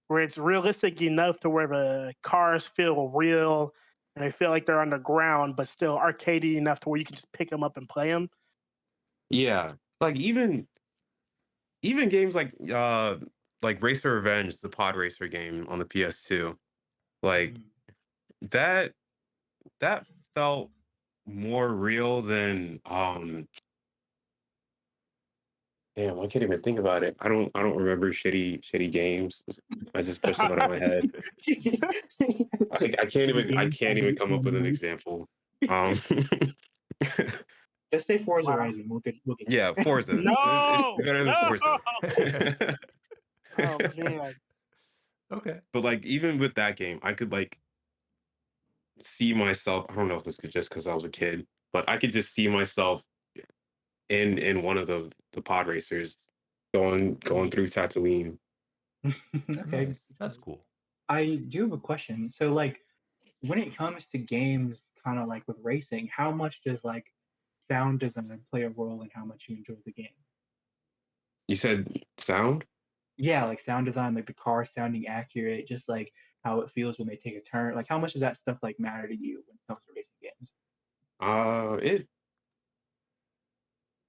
where it's realistic enough to where the cars feel real and they feel like they're on the ground, but still arcadey enough to where you can just pick them up and play them. Yeah. Like even games like Racer Revenge, the pod racer game on the PS2. Like that that felt more real than damn, I can't even think about it. I don't remember shitty games. I just pushed them out of my head. Shitty I games? can't even come up with an Movies. example. Um Just say Forza Wow. Horizon. We'll get you. yeah, Forza. It's No, better than no. Forza. Oh man. Okay. But like even with that game, I could like see myself. I don't know if it's just because I was a kid, but I could just see myself in one of the pod racers going through Tatooine. Okay. Nice. That's cool. I do have a question. So, like, when it comes to games, kind of like with racing, how much does like sound design play a role in how much you enjoy the game? You said sound? Yeah, like sound design, like the car sounding accurate, just like how it feels when they take a turn. Like how much does that stuff like matter to you when it comes to racing games? It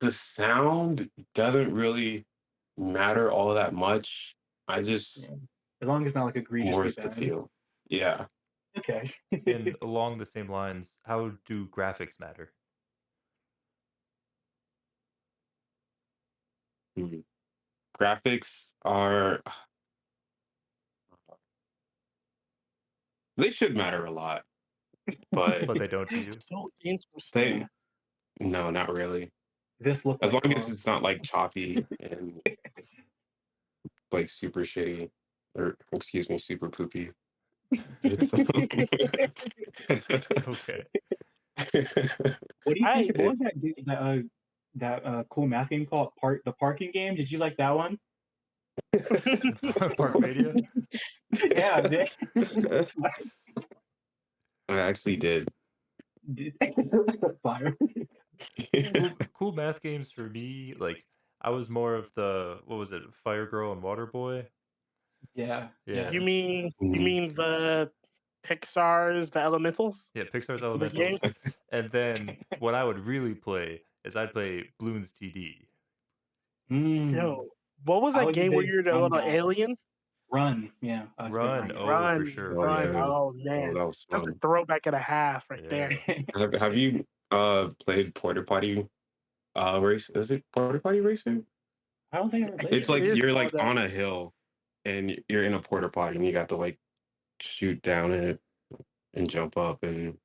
the sound doesn't really matter all that much. I just Yeah. As long as it's not like more egregiously is the bad. feel. Yeah. Okay. And along the same lines, how do graphics matter? Mhm. Graphics are they should matter a lot, but But they don't to That's you. so Yeah. interesting. they no, not really. This looked As like long as car. it's not like choppy and like super shitty or excuse me, super poopy. It's Okay. What do you think I of what it, was that cool math game called the parking game? Did you like that one? Parkmania. Yeah, man. I actually did. Fire. Cool math games for me. Like I was more of the what was it, Fire Girl and Water Boy. Yeah, yeah. you Yeah, Mhm. mean the Pixar's The Elementals? yeah, Pixar's The game? Elementals. And then what I would really play is I'd play Bloons TD. Mm. Yo, what was I that was a game where big you're the run little guy. alien? Run, yeah. I was a big Run, run guy. oh for Run, sure, Oh for run. yeah. sure. Oh Oh, man, that was that's a fun. throwback and a half right there. Yeah. Have you played Porter Potty race? Is it Porter Potty racing? I don't think I ever I played It's think it. it like is you're called like on a hill and you're in a porter potty and you got to like shoot down it and jump up and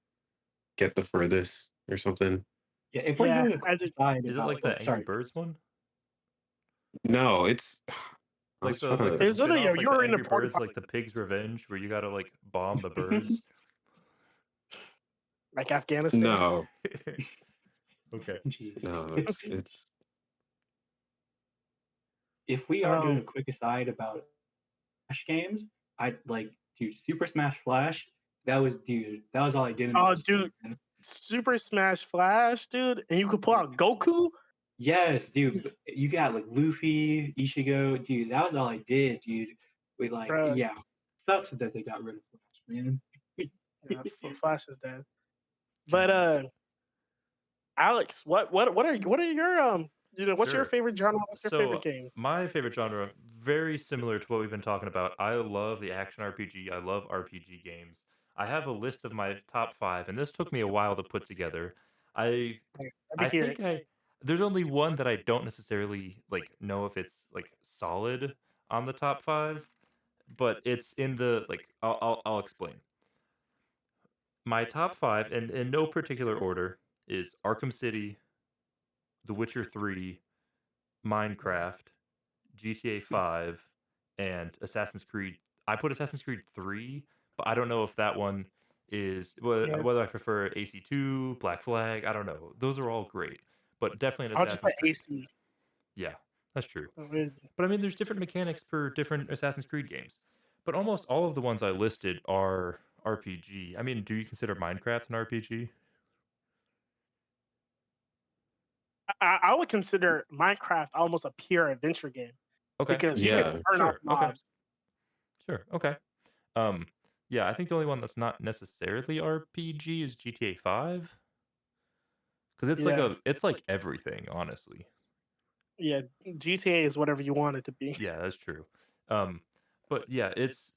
get the furthest or something. Yeah, if we're yeah. doing a quick I just aside Is it about like oh the Angry sorry. Birds one? No, it's I was trying Like the to there's literally spin-off, like you the were in a Angry porta Birds, potty like the Pig's Revenge, where you gotta like bomb the birds. like Afghanistan. no, Okay. Jeez. no, it's If we are doing a Um, quick aside about Flash games, I like dude, Super Smash Flash, that was all I did in oh middle school, dude, man. Super Smash Flash, dude, and you could pull out Goku. Yes, dude. You got like Luffy, Ishigo, dude. That was all I did, dude. We like, Bruh, yeah. Sucks that they got rid of Flash, man. yeah, Flash is dead. But GG. Alex, what are your what's your Sure. favorite genre? What's your favorite So game? my favorite genre, very similar to what we've been talking about. I love the action RPG. I love RPG games. I have a list of my top 5, and this took me a while to put together. I Let me I hear it. think there's only one that I don't necessarily like know if it's like solid on the top 5, but it's in the like I'll explain. My top 5 and in no particular order is Arkham City, The Witcher 3, Minecraft, GTA 5, and Assassin's Creed. I put Assassin's Creed 3, but I don't know if that one is Yeah, whether I prefer AC2, Black Flag. I don't know. Those are all great, but definitely an I'll just put Assassin's Creed. AC. Yeah, that's true. Really. But I mean, there's different mechanics per different Assassin's Creed games. But almost all of the ones I listed are RPG. I mean, do you consider Minecraft an RPG? I would consider Minecraft almost a pure adventure game Okay. because you can yeah. burn off Sure. Okay. mobs. Sure. Okay. Um, yeah, I think the only one that's not necessarily RPG is GTA 5 because Yeah, it's like everything, honestly. yeah. GTA is whatever you want it to be. Yeah, that's true. Um, but yeah, it's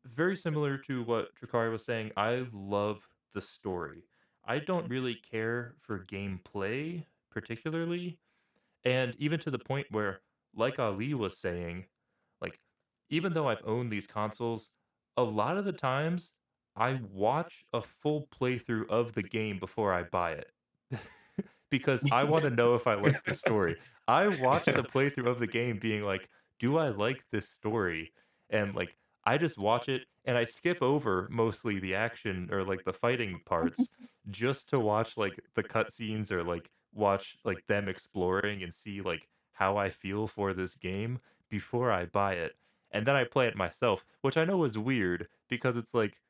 very similar to what Drakari was saying. I love the story. I don't really care for gameplay particularly, and even to the point where, like Ali was saying, like even though I've owned these consoles, a lot of the times I watch a full playthrough of the game before I buy it. Because I want to know if I like the story. I watched the playthrough of the game being like, do I like this story? And like I just watch it and I skip over mostly the action or like the fighting parts just to watch like the cutscenes or like watch like them exploring and see like how I feel for this game before I buy it. And then I play it myself, which I know is weird because it's like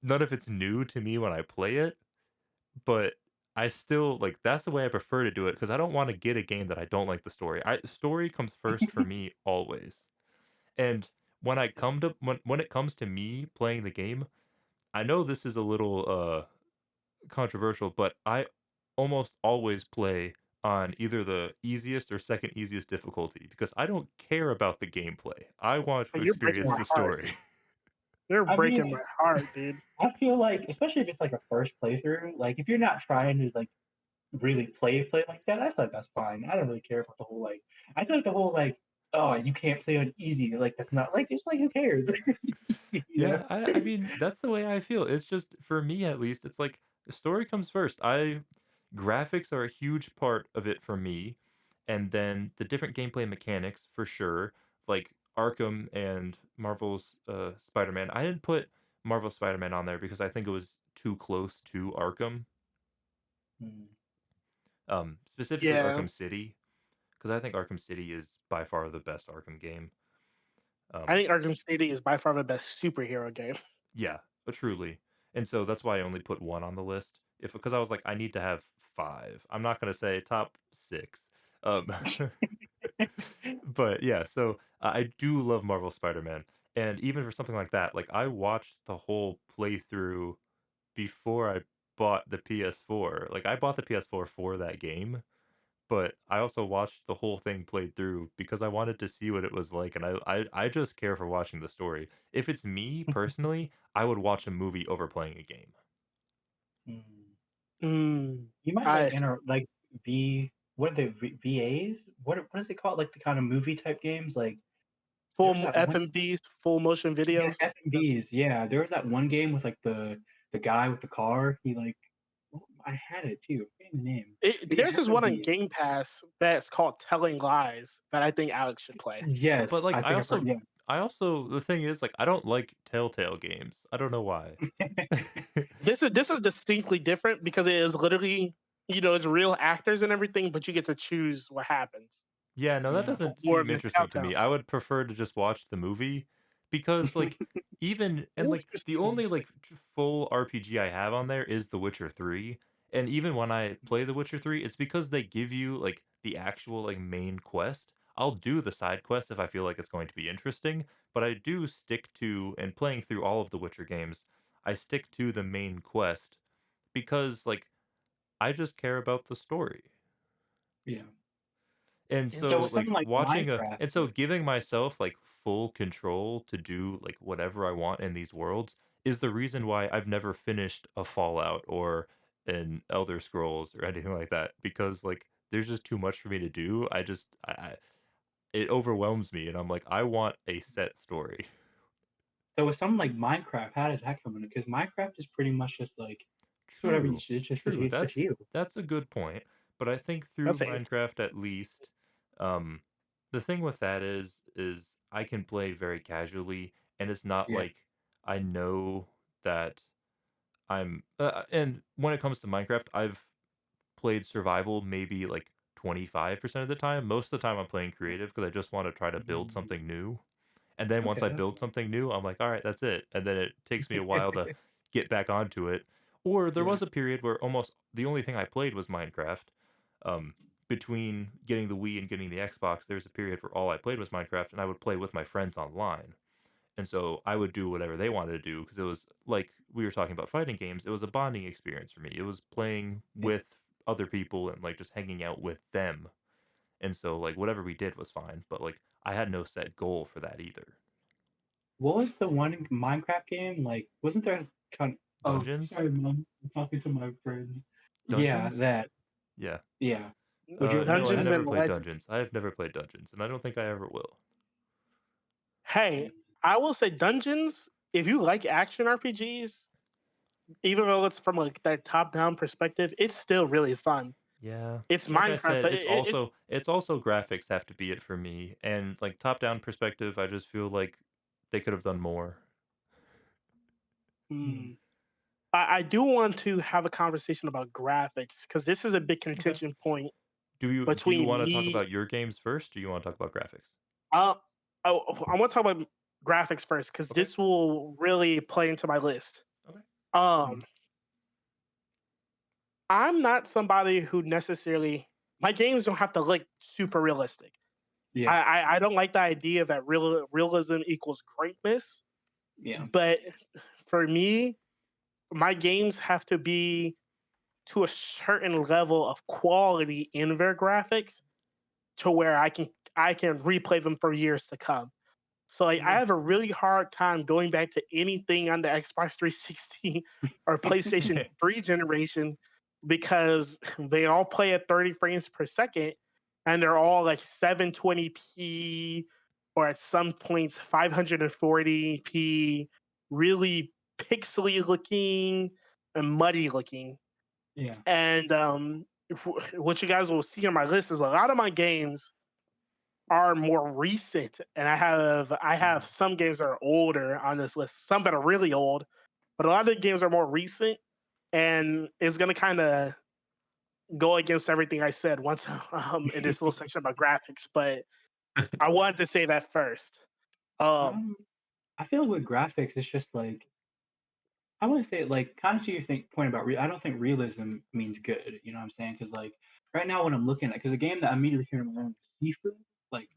none of it's new to me when I play it, but I still like that's the way I prefer to do it because I don't want to get a game that I don't like the story. Story comes first for me always. And when it comes to me playing the game, I know this is a little controversial, but I almost always play on either the easiest or second easiest difficulty because I don't care about the gameplay. I want to You're breaking experience my the heart. story. You're I mean, breaking my heart, dude. I feel like, especially if it's like a first playthrough, like if you're not trying to like really play like that, I feel like that's fine. I don't really care about the whole like. I feel like the whole like, oh, you can't play on easy. Like that's not like it's like who cares? You know? Yeah, I mean, that's the way I feel. It's just for me at least, it's like the story comes first. I graphics are a huge part of it for me, and then the different gameplay mechanics for sure, like Arkham and Marvel's Spider-Man. I didn't put Marvel Spider-Man on there because I think it was too close to Arkham, Hmm. specifically Yeah. Arkham City, because I think Arkham City is by far the best Arkham game. I Um, think Arkham City is by far the best superhero game. Yeah, truly. And so that's why I only put one on the list. If because I was like, I need to have five. I'm not gonna say top six. Um, but yeah, so I do love Marvel Spider-Man, and even for something like that, like I watched the whole playthrough before I bought the PS4. Like I bought the PS4 for that game, but I also watched the whole thing played through because I wanted to see what it was like, and I just care for watching the story. If it's me personally, I would watch a movie over playing a game. Hmm. Mm, You might like I enter like what are they VAs? What is it called? Like the kind of movie type games? Like there was full that one. FMVs, full motion Yeah, videos. That's FMVs. Yeah, there was that one game with like the guy with the car. He like I had it too. I forget the name. But yeah, there's this one on FMVs. Game Pass that's called Telling Lies that I think Alex should play. But Yes, like I think I've heard. Yeah. I also the thing is like I don't like Telltale games. I don't know why. This is distinctly different because it is literally, it's real actors and everything, but you get to choose what happens. Yeah, no, that Yeah. doesn't More seem of a interesting to Telltale. me. I would prefer to just watch the movie because like even and like the Interesting. only like full RPG I have on there is The Witcher 3. And even when I play The Witcher 3, it's because they give you like the actual like main quest. I'll do the side quest if I feel like it's going to be interesting, but I do stick to and playing through all of the Witcher games, I stick to the main quest because like I just care about the story. Yeah. And So so with something like like watching a Minecraft, and so giving myself like full control to do like whatever I want in these worlds is the reason why I've never finished a Fallout or an Elder Scrolls or anything like that because like there's just too much for me to do. I it overwhelms me and I'm like I want a set story. so with something like Minecraft, how does that come in? Because Minecraft is pretty much just like it's whatever you True. it's True. just you. That's a good point. But I think through That's it. Minecraft at least, um, the thing with that is I can play very casually and it's not Yeah. like I know that and when it comes to Minecraft, I've played survival maybe like 25% of the time. Most of the time I'm playing creative because I just want to try to build Mm, something new. And then once okay. I build something new, I'm like, all right, that's it. And then it takes me a while to get back onto it. Or there Yeah. was a period where almost the only thing I played was Minecraft. Um, Between getting the Wii and getting the Xbox, there's a period where all I played was Minecraft, and I would play with my friends online. And so I would do whatever they wanted to do because it was like we were talking about fighting games. It was a bonding experience for me. It was playing Yeah. with other people and like just hanging out with them. And so like whatever we did was fine, but like I had no set goal for that either. What was the one Minecraft game? Like, wasn't there kind oh, Dungeons? sorry, Mom. I'm talking to my friends. Yeah, Dungeons? that. Yeah. Yeah. Would you No, I've recommend Dungeons that? never and played Legends. Dungeons. I have never played Dungeons, and I don't think I ever will. Hey, I will say Dungeons. If you like action RPGs, even though it's from like that top-down perspective, it's still really fun. Yeah. It's Like I Minecraft, said, but it's it's also graphics have to be it for me. And like top-down perspective, I just feel like they could have done more. Hmm. mm, I do want to have a conversation about graphics because this is a big Okay. contention point Do you between want to talk me. about your games first, or you want to talk about graphics? Uh, I want to talk about graphics first because Okay. this will really play into my list. Okay. Um, Hmm. I'm not somebody who necessarily my games don't have to look super realistic. Yeah, I don't like the idea that realism equals greatness, yeah, but for me, my games have to be to a certain level of quality in their graphics to where I can replay them for years to come. So like I yeah, have a really hard time going back to anything on the Xbox 360 or PlayStation 3 generation because they all play at 30 frames per second and they're all like 720p or at some points 540p, really pixely looking and muddy looking. yeah, And what you guys will see on my list is a lot of my games are more recent, and I have mm, some games that are older on this list, some that are really old, but a lot of the games are more recent, and it's gonna kind of go against everything I said once in this little section about graphics. But I wanted to say that first. Um, um, I feel like with graphics, it's just like I want to say like kind of to your point about I don't think realism means good. You know what I'm saying? Because like right now when I'm looking at because a game that immediately came to my mind is Sifu. Like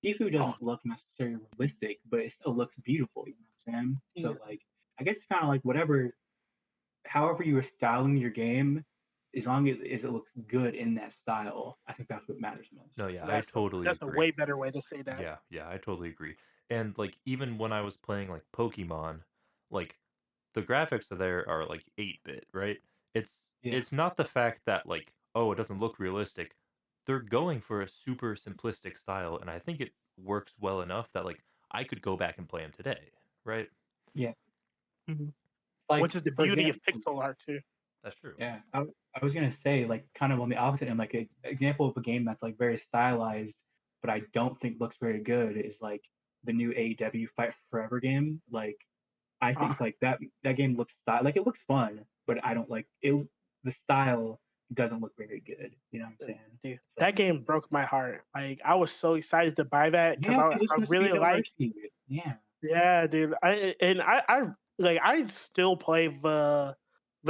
Sifu oh, doesn't look necessarily realistic, but it still looks beautiful. You know what I'm saying? yeah, So like I guess it's kind of like whatever, however you are styling your game, as long as it looks good in that style, I think that's what matters No, most. yeah, I that's a totally that's a agree. way better way to say that. Yeah, yeah, I totally agree. And like even when I was playing like Pokemon, like the graphics of there are like 8-bit, right? It's Yeah. it's not the fact that like, oh, it doesn't look realistic. They're going for a super simplistic style, and I think it works well enough that like I could go back and play them today, right? Yeah. Mhm. It's like Which is the for beauty of example, pixel art too. That's true. yeah, I was gonna say like kind of on the opposite end, like example of a game that's like very stylized, but I don't think looks very good is like the new AEW Fight Forever game. Like I Uh, think like that game looks like it looks fun, but I don't like it. The style doesn't look very good. You know what I'm saying? dude, It's like that game broke my heart. Like I was so excited to buy that because yeah, I because it's I supposed to be really No like. Mercy. Yeah, Yeah, dude. I like I still play the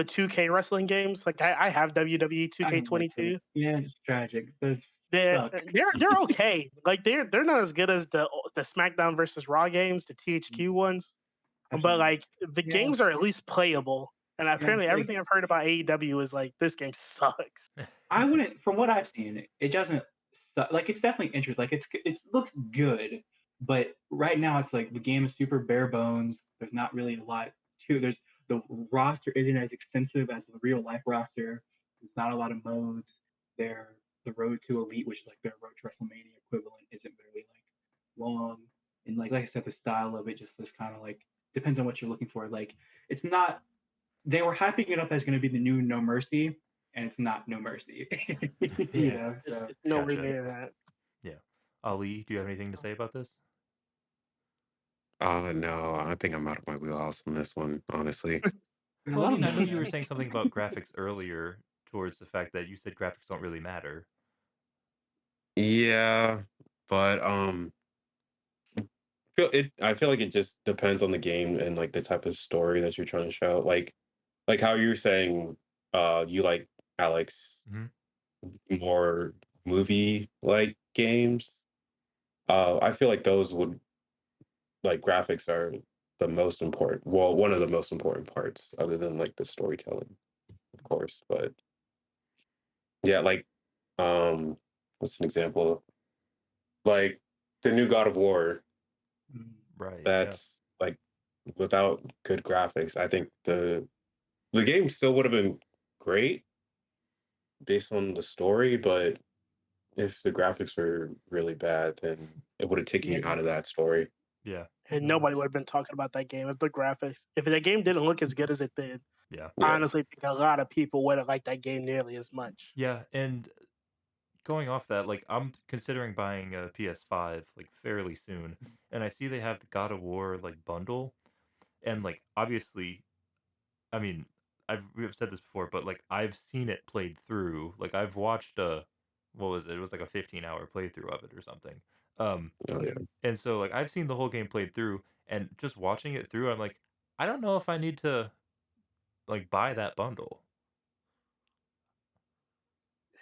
2K wrestling games. Like I have WWE I don't like it. 2K22. Yeah, it's tragic. Those They're suck. they're okay. Like they're not as good as the SmackDown versus Raw games, the THQ ones. But Absolutely. like the Yeah, games are at least playable. And yeah. apparently Like everything I've heard about AEW is like this game sucks. I wouldn't, from what I've seen, it doesn't like it's definitely interesting. Like it looks good, but right now it's like the game is super bare bones. There's not really a lot to. There's the roster isn't as extensive as the real life roster. There's not a lot of modes. The Road to Elite, which is like their Road to WrestleMania equivalent, isn't very like long. And like I said, the style of it just is kind of like depends on what you're looking for. Like it's not they were hyping it up as going to be the new No Mercy, and it's not No Mercy. you Yeah, know, It's, so it's nowhere gotcha. near that. Yeah. Ali, do you have anything to say about this? No, I think I'm out of my wheelhouse on this one, honestly. I Well, I love mean, I No know you were Mercy. saying something about graphics earlier towards the fact that you said graphics don't really matter. Yeah, but I feel like it just depends on the game and like the type of story that you're trying to show. Like how you were saying, you like Alex Hmm. more movie like games. I feel like those would like graphics are the most important. Well, one of the most important parts, other than like the storytelling, of course. But yeah, like what's an example? Like the new God of War. Mm, Right, yeah. That's like without good graphics, I think the game still would have been great based on the story, but if the graphics were really bad, then it would have taken you yeah. out of that story. Yeah. And Mm, nobody would have been talking about that game if the graphics if the game didn't look as good as it did. Yeah. I Yeah. honestly think a lot of people wouldn't like that game nearly as much. Yeah, and going off that, like I'm considering buying a PS5 like fairly soon, and I see they have the God of War like bundle, and like obviously, I mean, we've said this before, but like I've seen it played through. Like I've watched what was it? It was like a 15-hour playthrough of it or something. Um, Oh yeah. mm. and so like I've seen the whole game played through, and just watching it through, I'm like, I don't know if I need to like buy that bundle.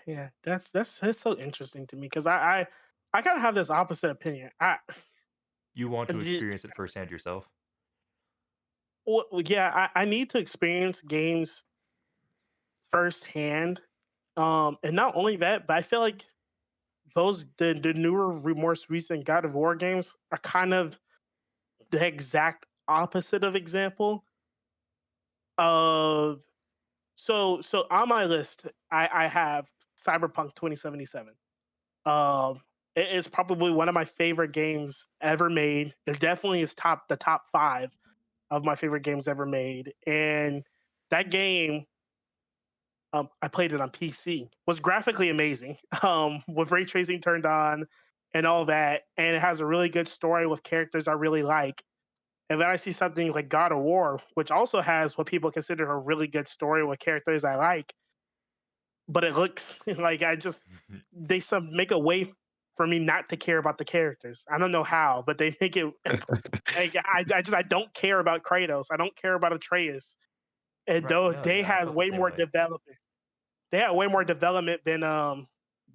Yeah, that's so interesting to me because I kind of have this opposite opinion. You want to Y- experience it firsthand yourself. yeah, I need to experience games firsthand. And not only that, but I feel like the newer, most recent God of War games are kind of the exact opposite of example of so on my list, I have Cyberpunk 2077. Um, it is probably one of my favorite games ever made. It definitely is the top five of my favorite games ever made. And that game, I played it on PC, was graphically amazing, with ray tracing turned on and all that. And it has a really good story with characters I really like. And then I see something like God of War, which also has what people consider a really good story with characters I like, but it looks like they some make a way for me not to care about the characters. I don't know how, but they make it like I don't care about Kratos. I don't care about Atreus. And Right. though No, they yeah, I had felt the way same more way. development. They had way more development than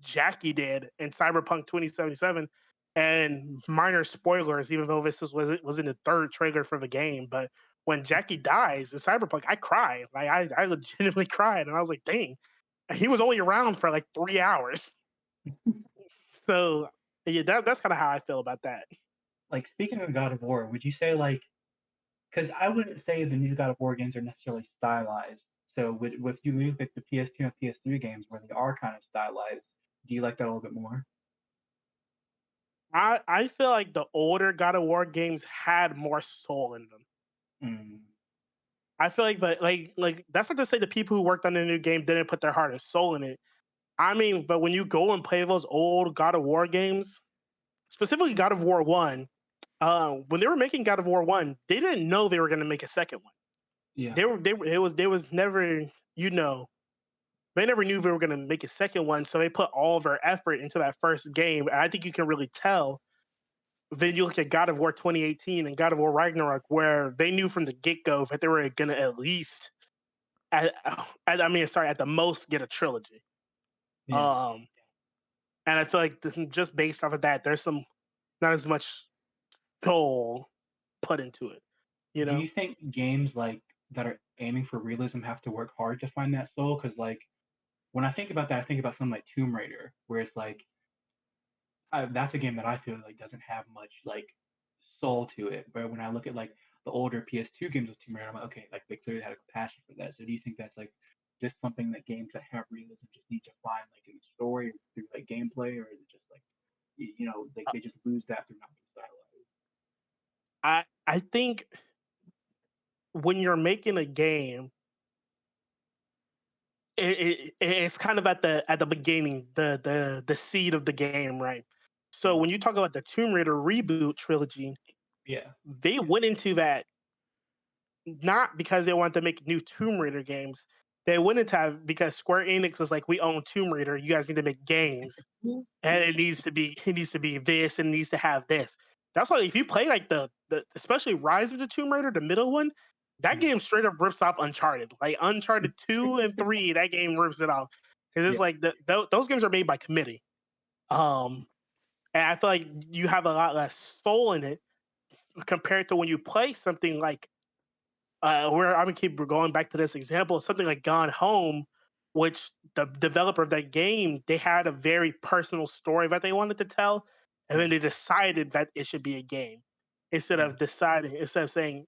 Jackie did in Cyberpunk 2077. And minor spoilers, even though was in the third trailer for the game, but when Jackie dies in Cyberpunk, I cried. Like I legitimately cried, and I was like, "Dang!" And he was only around for like 3 hours. So yeah, that's kind of how I feel about that. Like speaking of God of War, would you say like because I wouldn't say the new God of War games are necessarily stylized. So with you look at the PS2 and PS3 games where they are kind of stylized, do you like that a little bit more? I feel like the older God of War games had more soul in them. Mm, I feel like, but like that's not to say the people who worked on the new game didn't put their heart and soul in it. I mean, but when you go and play those old God of War games, specifically God of War One, when they were making God of War One, they didn't know they were going to make a second one. yeah, It was never, you know they never knew they were going to make a second one, so they put all of their effort into that first game. And I think you can really tell. Then you look at God of War 2018 and God of War Ragnarok, where they knew from the get go that they were going to at least, I mean, sorry, at the most, get a trilogy. yeah. Um, and I feel like just based off of that, there's some not as much soul put into it. You Do know, you think games like that are aiming for realism have to work hard to find that soul? Because like when I think about that, I think about something like Tomb Raider, where it's like that's a game that I feel like doesn't have much like soul to it. But when I look at like the older PS2 games of Tomb Raider, I'm like, okay, like they clearly had a passion for that. So do you think that's like just something that games that have realism just need to find like in the story or through like gameplay, or is it just like they just lose that through not being stylized? I think when you're making a game, it's kind of at the beginning, the seed of the game, right? So Mm, when you talk about the Tomb Raider reboot trilogy, yeah, they went into that not because they wanted to make new Tomb Raider games. They went into that because Square Enix was like, "We own Tomb Raider. You guys need to make games, and it needs to be this and it needs to have this." That's why if you play like the especially Rise of the Tomb Raider, the middle one, that mm, game straight up rips off Uncharted. Like Uncharted 2 and 3, that game rips it off because it's yeah, like those games are made by committee. Um, and I feel like you have a lot less soul in it compared to when you play something like where I'm gonna keep going back to this example, something like Gone Home, which the developer of that game, they had a very personal story that they wanted to tell, and then yeah, they decided that it should be a game mm, instead of saying,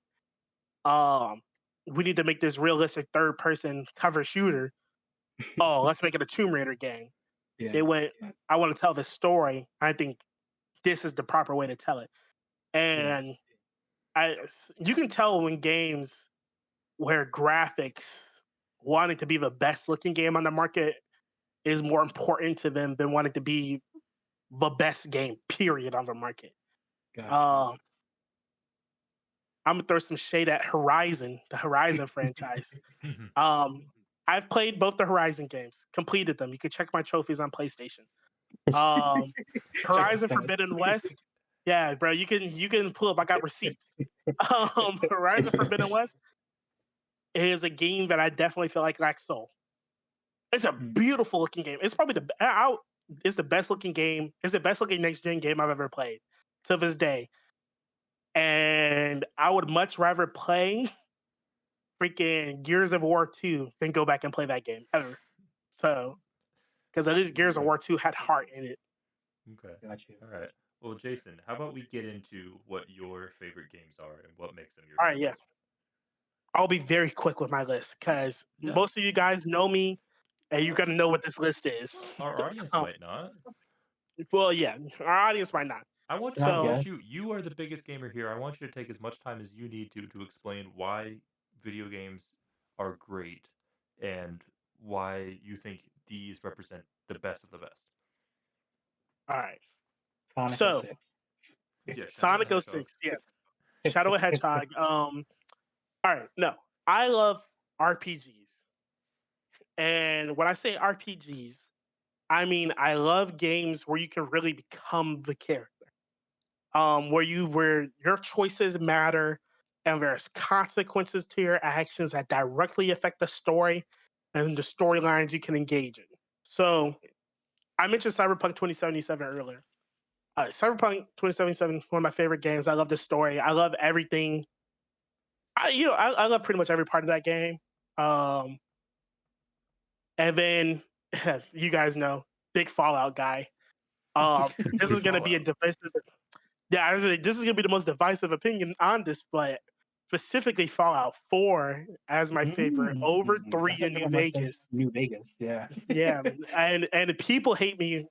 um, we need to make this realistic third person cover shooter. Oh, let's make it a Tomb Raider game. yeah, They went, I want to tell this story. I think this is the proper way to tell it. yeah, And you can tell when games where graphics wanting to be the best looking game on the market is more important to them than wanting to be the best game period on the market. gotcha. Um, I'm gonna throw some shade at Horizon, the Horizon franchise. Um, I've played both the Horizon games, completed them. You can check my trophies on PlayStation. Um, Check the Horizon stats. Forbidden West, yeah, bro, you can pull up. I got receipts. Horizon Forbidden West is a game that I definitely feel like lacks soul. It's a Mm. beautiful looking game. It's probably it's the best looking game. It's the best looking next gen game I've ever played to this day. And I would much rather play freaking Gears of War 2 than go back and play that game ever. So, because at least Gears of Okay. War 2 had heart in it. Okay. Got you. All right. Well, Jason, how about we get into what your favorite games are and what makes them your All right, yeah. favorite? I'll be very quick with my list because Yeah. most of you guys know me and you're going to know what this list is. Our audience Um, might not. well, yeah, our audience might not. I want Can I So, guess? you are the biggest gamer here. I want you to take as much time as you need to explain why video games are great and why you think these represent the best of the best. all right. Sonic So, 06. Yeah, Shadow the Sonic Hedgehog. 06, yes. Shadow the Hedgehog. All right, no. I love RPGs. And when I say RPGs, I mean I love games where you can really become the character. Where your choices matter and there's consequences to your actions that directly affect the story and the storylines you can engage in. So I mentioned Cyberpunk 2077 earlier. Cyberpunk 2077, one of my favorite games. I love the story. I love everything. I love pretty much every part of that game. Um, and then you guys know, big Fallout guy. This Big is gonna be a Fallout. divisive. Yeah, this is gonna be the most divisive opinion on this, but specifically Fallout 4 as my favorite over 3 That's in like New everyone says Vegas. New Vegas. Yeah. Yeah, and the people hate me.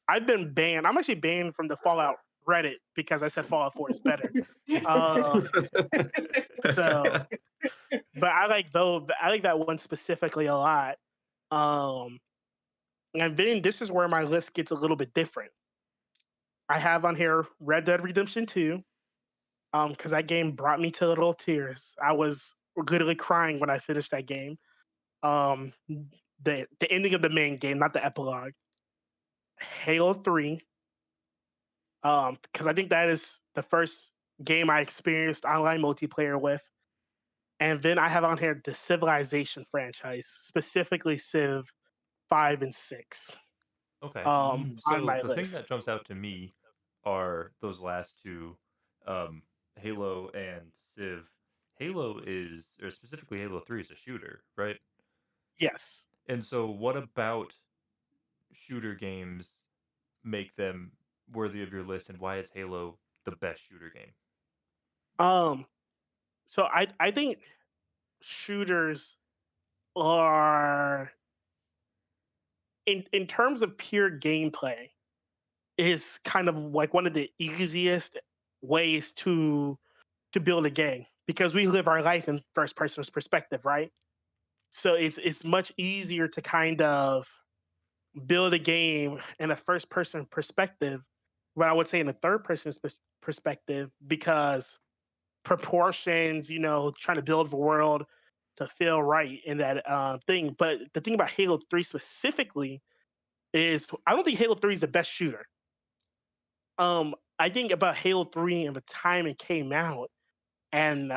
I've been banned. I'm actually banned from the Fallout Reddit because I said Fallout 4 is better. Uh, so, but I like that one specifically a lot. Um, and then this is where my list gets a little bit different. I have on here Red Dead Redemption 2, because that game brought me to little tears. I was literally crying when I finished that game. Um, the ending of the main game, not the epilogue. Halo 3, because I think that is the first game I experienced online multiplayer with. And then I have on here the Civilization franchise, specifically Civ 5 and 6, Okay. on So my the thing list. that jumps out to me are those last two, um, Halo and Civ. Halo is, or specifically Halo 3 is a shooter, right? Yes. And so what about shooter games make them worthy of your list, and why is Halo the best shooter game? Um, so I think shooters are in terms of pure gameplay is kind of like one of the easiest ways to build a game because we live our life in first person's perspective, right? So it's much easier to kind of build a game in a first person perspective, but I would say in a third person's perspective because proportions, trying to build the world to feel right in that thing. But the thing about Halo 3 specifically is I don't think Halo 3 is the best shooter. I think about Halo 3 and the time it came out and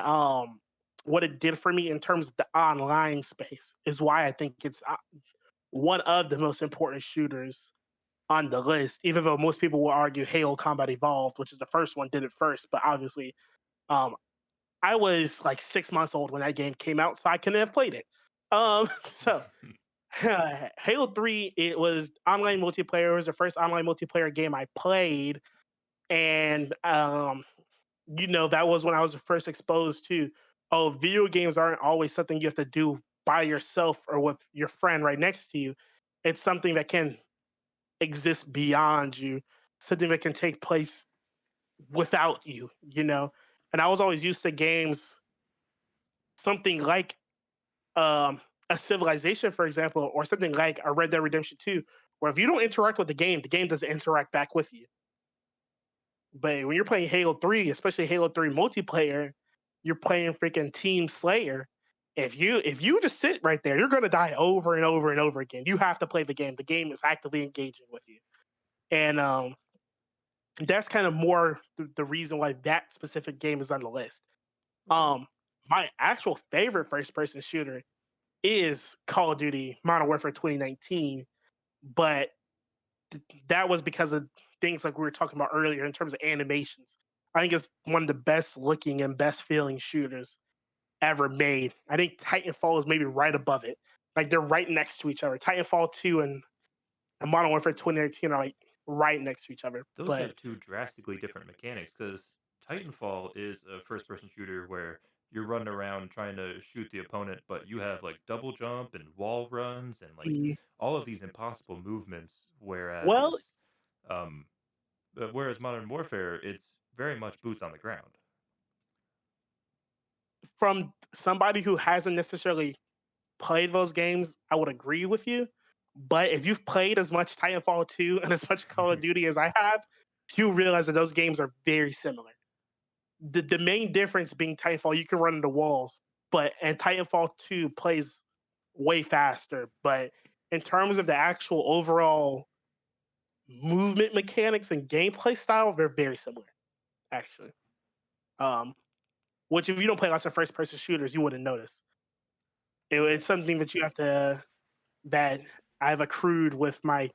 what it did for me in terms of the online space is why I think it's one of the most important shooters on the list, even though most people will argue Halo Combat Evolved, which is the first one, did it first. But obviously, um, I was like 6 months old when that game came out, so I couldn't have played it. So Halo 3, it was online multiplayer. It was the first online multiplayer game I played. And that was when I was first exposed to, oh, video games aren't always something you have to do by yourself or with your friend right next to you. It's something that can exist beyond you, something that can take place without you. And I was always used to games, something like a Civilization, for example, or something like a Red Dead Redemption 2, where if you don't interact with the game doesn't interact back with you. But when you're playing Halo 3, especially Halo 3 multiplayer, you're playing freaking Team Slayer. If you just sit right there, you're gonna die over and over and over again. You have to play the game. The game is actively engaging with you. And that's kind of more the reason why that specific game is on the list. Okay. Um, my actual favorite first person shooter is Call of Duty Modern Warfare 2019, but that was because of things like we were talking about earlier in terms of animations. I think it's one of the best looking and best feeling shooters ever made. I think Titanfall is maybe right above it. Like they're right next to each other. Titanfall 2 and Modern Warfare 2019 are like right next to each other. Those But have two drastically different mechanics because Titanfall is a first person shooter where you're running around trying to shoot the opponent, but you have like double jump and wall runs and like mm, all of these impossible movements. well, Um, whereas Modern Warfare, it's very much boots on the ground. from somebody who hasn't necessarily played those games, I would agree with you. But if you've played as much Titanfall 2 and as much Call of Duty as I have, you realize that those games are very similar. The main difference being Titanfall, you can run into walls, but and Titanfall 2 plays way faster. But in terms of the actual overall movement mechanics and gameplay style, they're very similar, actually. Um, which if you don't play lots of first person shooters, you wouldn't notice. It's something that you have to that I've accrued with my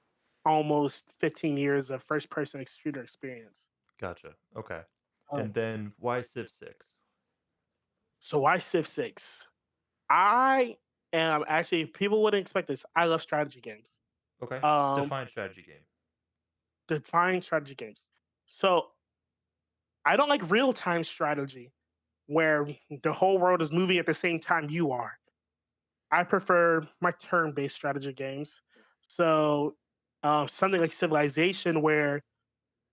almost 15 years of first person shooter experience. Gotcha. Okay. Um, And then why Civ 6? so why Civ 6? I am actually people wouldn't expect this. I love strategy games. Okay. Um, Define strategy game. define strategy games. So I don't like real time strategy where the whole world is moving at the same time you are. I prefer my turn based strategy games. So something like Civilization, where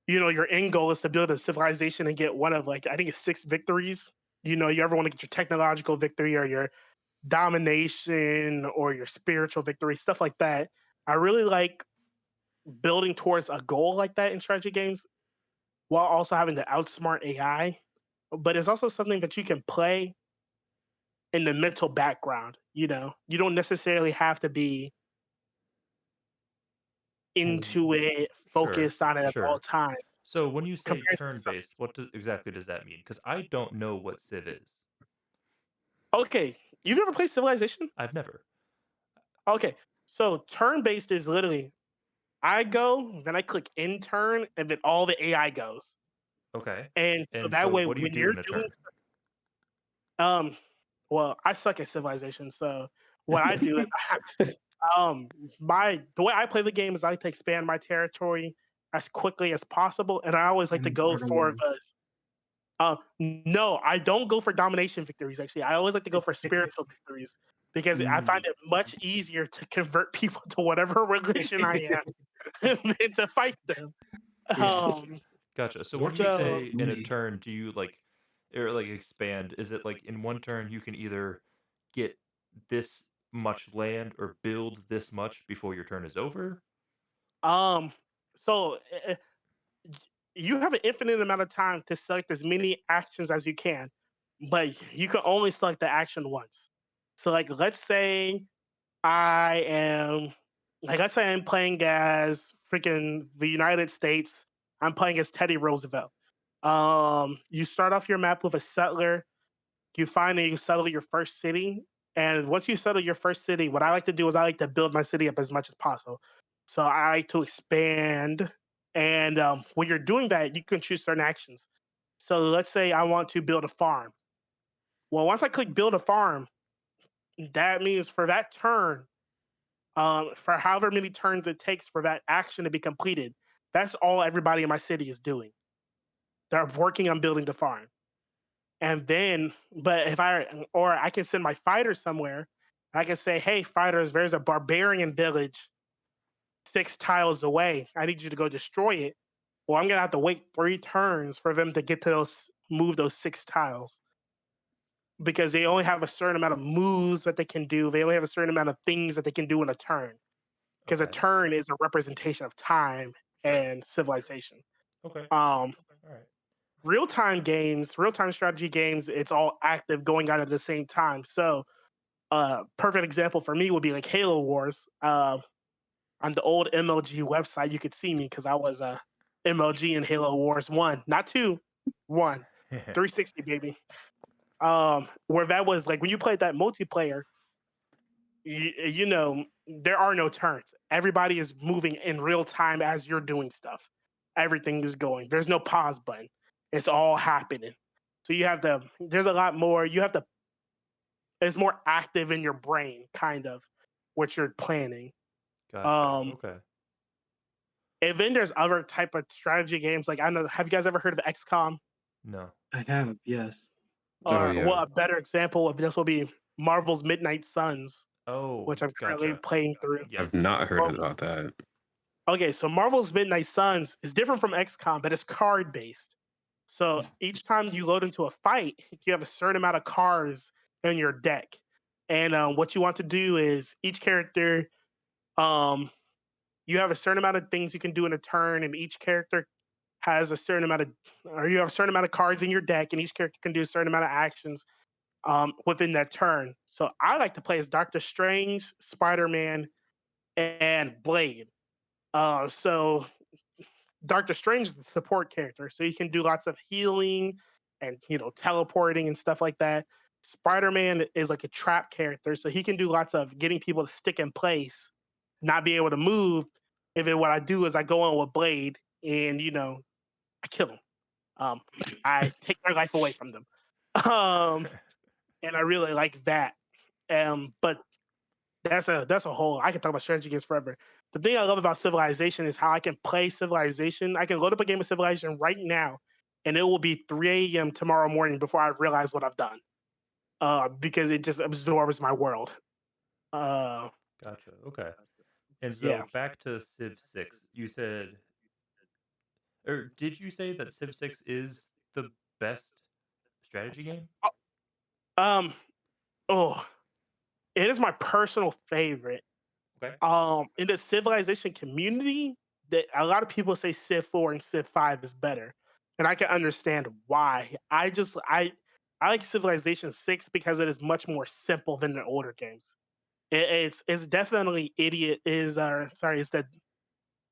your end goal is to build a civilization and get one of like I think it's 6 victories. You ever want to get your technological victory or your domination or your spiritual victory, stuff like that. I really like building towards a goal like that in strategy games while also having to outsmart AI. But it's also something that you can play in the mental background. You don't necessarily have to be into it, Sure. focused on it at all Sure. times. So when you say Compared to turn based, exactly does that mean? Because I don't know what Civ is. okay, you've never played Civilization? I've never. Okay, so turn based is literally I go, then I click in turn, and then all the AI goes. Okay. And so And that so way, what do you when do you're in a doing, turn? um, well, I suck at Civilization, so what I do is, the way I play the game is I like to expand my territory as quickly as possible, and I always like to And go start a for war. no, I don't go for domination victories. Actually, I always like to go for spiritual victories because I find Mm. it much easier to convert people to whatever religion I am than to fight them. Yeah. Um, Gotcha. So when Works you out well so say for in a me. turn, do you like expand? Is it like in one turn you can either get this much land or build this much before your turn is over? um, so you have an infinite amount of time to select as many actions as you can, but you can only select the action once. So, like, I am, let's say I'm playing as freaking the United States. I'm playing as Teddy Roosevelt. You start off your map with a settler. You find and you settle your first city. And once you settle your first city, what I like to do is I like to build my city up as much as possible. So I like to expand. And when you're doing that, you can choose certain actions. So let's say I want to build a farm. Well, once I click build a farm, that means for that turn, for however many turns it takes for that action to be completed, that's all everybody in my city is doing. They're working on building the farm. And then, but if or I can send my fighters somewhere. I can say, hey, fighters, there's a barbarian village 6 tiles away. I need you to go destroy it. Well, I'm going to have to wait 3 turns for them to get to move those 6 tiles because they only have a certain amount of moves that they can do. They only have a certain amount of things that they can do in a turn because a Okay. turn is a representation of time Sure. and civilization. Okay. Um, All right. real time strategy games, it's all active going on at the same time. So, perfect example for me would be like Halo Wars. On the old MLG website, you could see me because I was MLG in Halo Wars 1, not 2, 1, 360, baby. Where that was like when you played that multiplayer, you know, there are no turns. Everybody is moving in real time as you're doing stuff. Everything is going. There's no pause button. It's all happening. So you have to. There's a lot more. You have to. It's more active in your brain, kind of, what you're planning. Gotcha. Um, Okay. and then there's other type of strategy games. Like I don't know. Have you guys ever heard of XCOM? No. I have, yes. Oh Or well, yeah. a better example of this will be Marvel's Midnight Suns, Oh, which I'm currently gotcha. playing through. I've Yes. not heard Well, about that. okay, so Marvel's Midnight Suns is different from XCOM, but it's card based. So each time you load into a fight, you have a certain amount of cards in your deck, and what you want to do is each character, um, you have a certain amount of things you can do in a turn, and each character has a certain amount of, or you have a certain amount of cards in your deck, and each character can do a certain amount of actions within that turn. So I like to play as Doctor Strange, Spider Man, and Blade. So Doctor Strange is the support character, so he can do lots of healing and teleporting and stuff like that. Spider Man is like a trap character, so he can do lots of getting people to stick in place, not be able to move. And then what I do is I go on with Blade, and I kill them. Um, I take their life away from them. Um, and I really like that. But that's a whole. I can talk about strategy games forever. The thing I love about Civilization is how I can play Civilization. I can load up a game of Civilization right now, and it will be 3 a.m. tomorrow morning before I realize what I've done. Because it just absorbs my world. Uh, Gotcha. Okay. And yeah. so back to Civ 6. You said, or did you say that Civ 6 is the best strategy game? Um. Oh, it is my personal favorite. Okay. In the Civilization community, that a lot of people say Civ 4 and Civ 5 is better, and I can understand why. I like Civilization 6 because it is much more simple than the older games. It's definitely idiot is sorry, it's the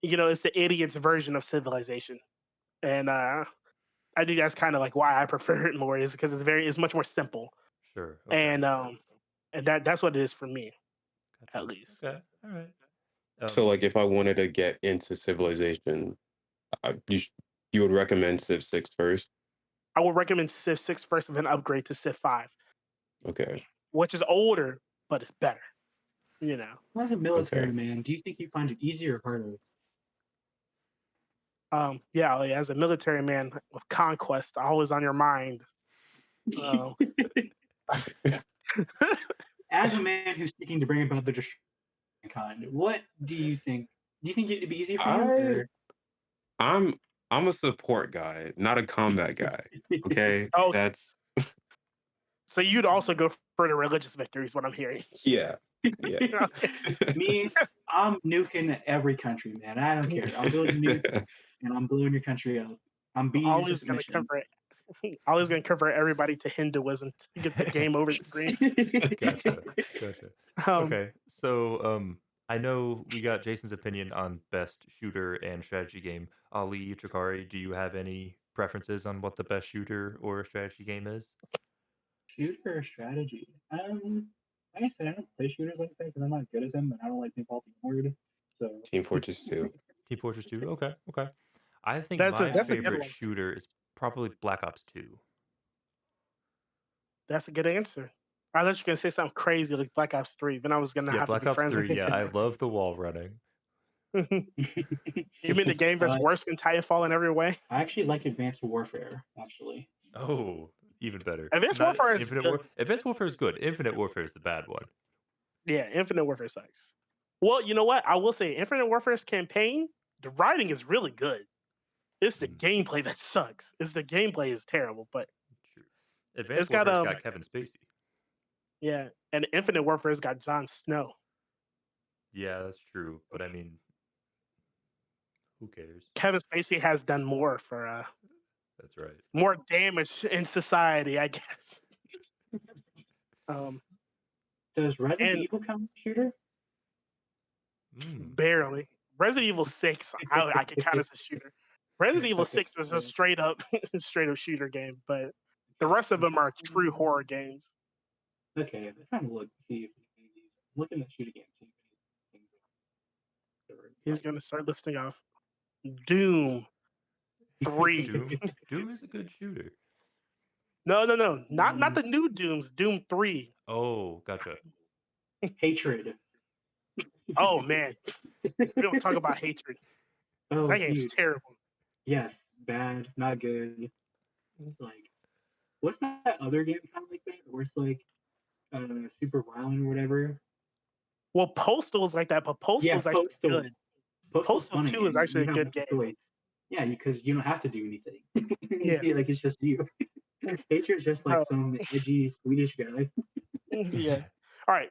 it's the idiot's version of Civilization, and I think that's kind of like why I prefer it more is because it's much more simple, Sure. Okay. and that's what it is for me Gotcha. at least. Okay. All right. So like if I wanted to get into Civilization, you would recommend Civ 6 first? I would recommend Civ 6 first and then upgrade to Civ 5, Okay. which is older, but it's better, you know. As a military Okay. man, do you think you find it easier or harder? Yeah, like, as a military man with conquest always on your mind. Um, As a man who's seeking to bring about the destruction of kind, what do you think? Do you think it'd be easier for you? I I'm I'm a support guy, not a combat guy. Okay? oh, That's so you'd also go for the religious victory is what I'm hearing. yeah. Yeah. Okay. Me, I'm nuking every country, man. I don't care. I'm building nukes and I'm blowing your country up. I'm beating you to Always gonna submission. convert. Always gonna convert everybody to Hinduism to get the game over screen. Gotcha. Gotcha. Um, Okay. So I know we got Jason's opinion on best shooter and strategy game. Ali Uchikari, do you have any preferences on what the best shooter or strategy game is? Shooter or strategy? Like I said, I don't play shooters like that because I'm not good at them, and I don't like being called ignored. So Team Fortress 2. Team Fortress 2? Okay. Okay. I think that's a my that's a good favorite one. shooter is probably Black Ops 2. That's a good answer. I thought you were gonna say something crazy like Black Ops 3, then I was gonna Yeah, have to Black be Ops friends with 3. Yeah, I love the wall running. you. You mean the game that's worse than Titanfall in every way? I actually like Advanced Warfare. Actually, Oh, even better. Advanced Not Warfare is Infinite good. War. Advanced Warfare is good. Infinite Warfare is the bad one. Yeah, Infinite Warfare sucks. Well, you know what? I will say Infinite Warfare's campaign, the writing is really good. It's the Mm, gameplay that sucks. It's the gameplay is terrible, but true. it's Advanced got Warfare's got Kevin Spacey. yeah, and Infinite Warfare's got Jon Snow. Yeah, that's true. But I mean, who cares? Kevin Spacey has done more for That's right. more damage in society, I guess. Um, does Resident and Evil count as a shooter? Mm, barely. Resident Evil 6, I can count as a shooter. Resident Evil Okay, 6 is a straight up straight up shooter game, but the rest of them are true horror games. okay. I'm trying to look to see if any of these looking at shooting games. Things that are He's like gonna start listing off Doom 3. Doom is a good shooter. No, not the new Dooms. Doom 3. Oh, gotcha. Hatred. Oh man, we don't talk about Hatred. Oh, That game's dude. terrible. Yes, bad, not good. Like, what's that other game kind of like that? Where it's like super violent or whatever? Well, Postal is like that, but Yeah, Postal's actually Postal. good. Postal's Postal funny. 2 is And actually you a have good more game. choice. Yeah, because you don't have to do anything. Yeah. Like it's just you. Hatred's just like Oh, some edgy Swedish guy. yeah. All right.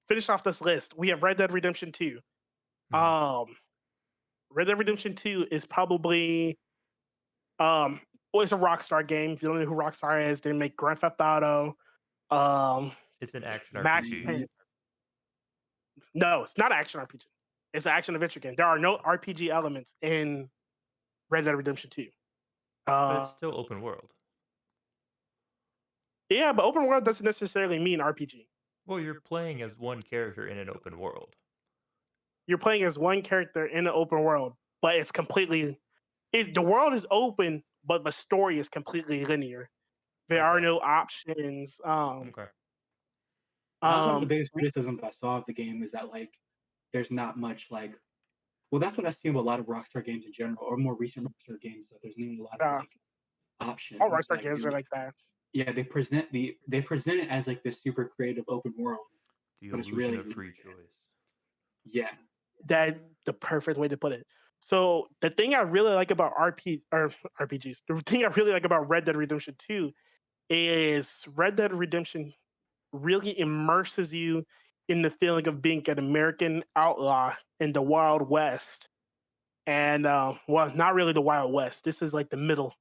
Finish off this list. We have Red Dead Redemption 2. Mhm. Red Dead Redemption 2 is probably well, it's a Rockstar game. If you don't know who Rockstar is, they make Grand Theft Auto, um, It's an action Max RPG. Payne. No, it's not an action RPG. It's an action adventure game. There are no RPG elements in Red Dead Redemption 2. But it's Uh, still open world. yeah, but open world doesn't necessarily mean RPG. Well, you're playing as one character in an open world. You're playing as one character in an open world, but it's completely the world is open, but the story is completely linear. There are Okay. no options. Okay. That was one of the Um, biggest criticisms I saw of the game is that like there's not much like well that's what I see with a lot of Rockstar games in general or more recent Rockstar games that there's not a lot of uh, like options. all Rockstar Like games are like that. yeah, they present it as like this super creative open world, The but it's illusion really of free choice. yeah. That the perfect way to put it. So the thing I really like about RPGs, the thing I really like about Red Dead Redemption 2 is Red Dead Redemption really immerses you in the feeling of being an American outlaw in the Wild West. And well, not really the Wild West. This is like the Middle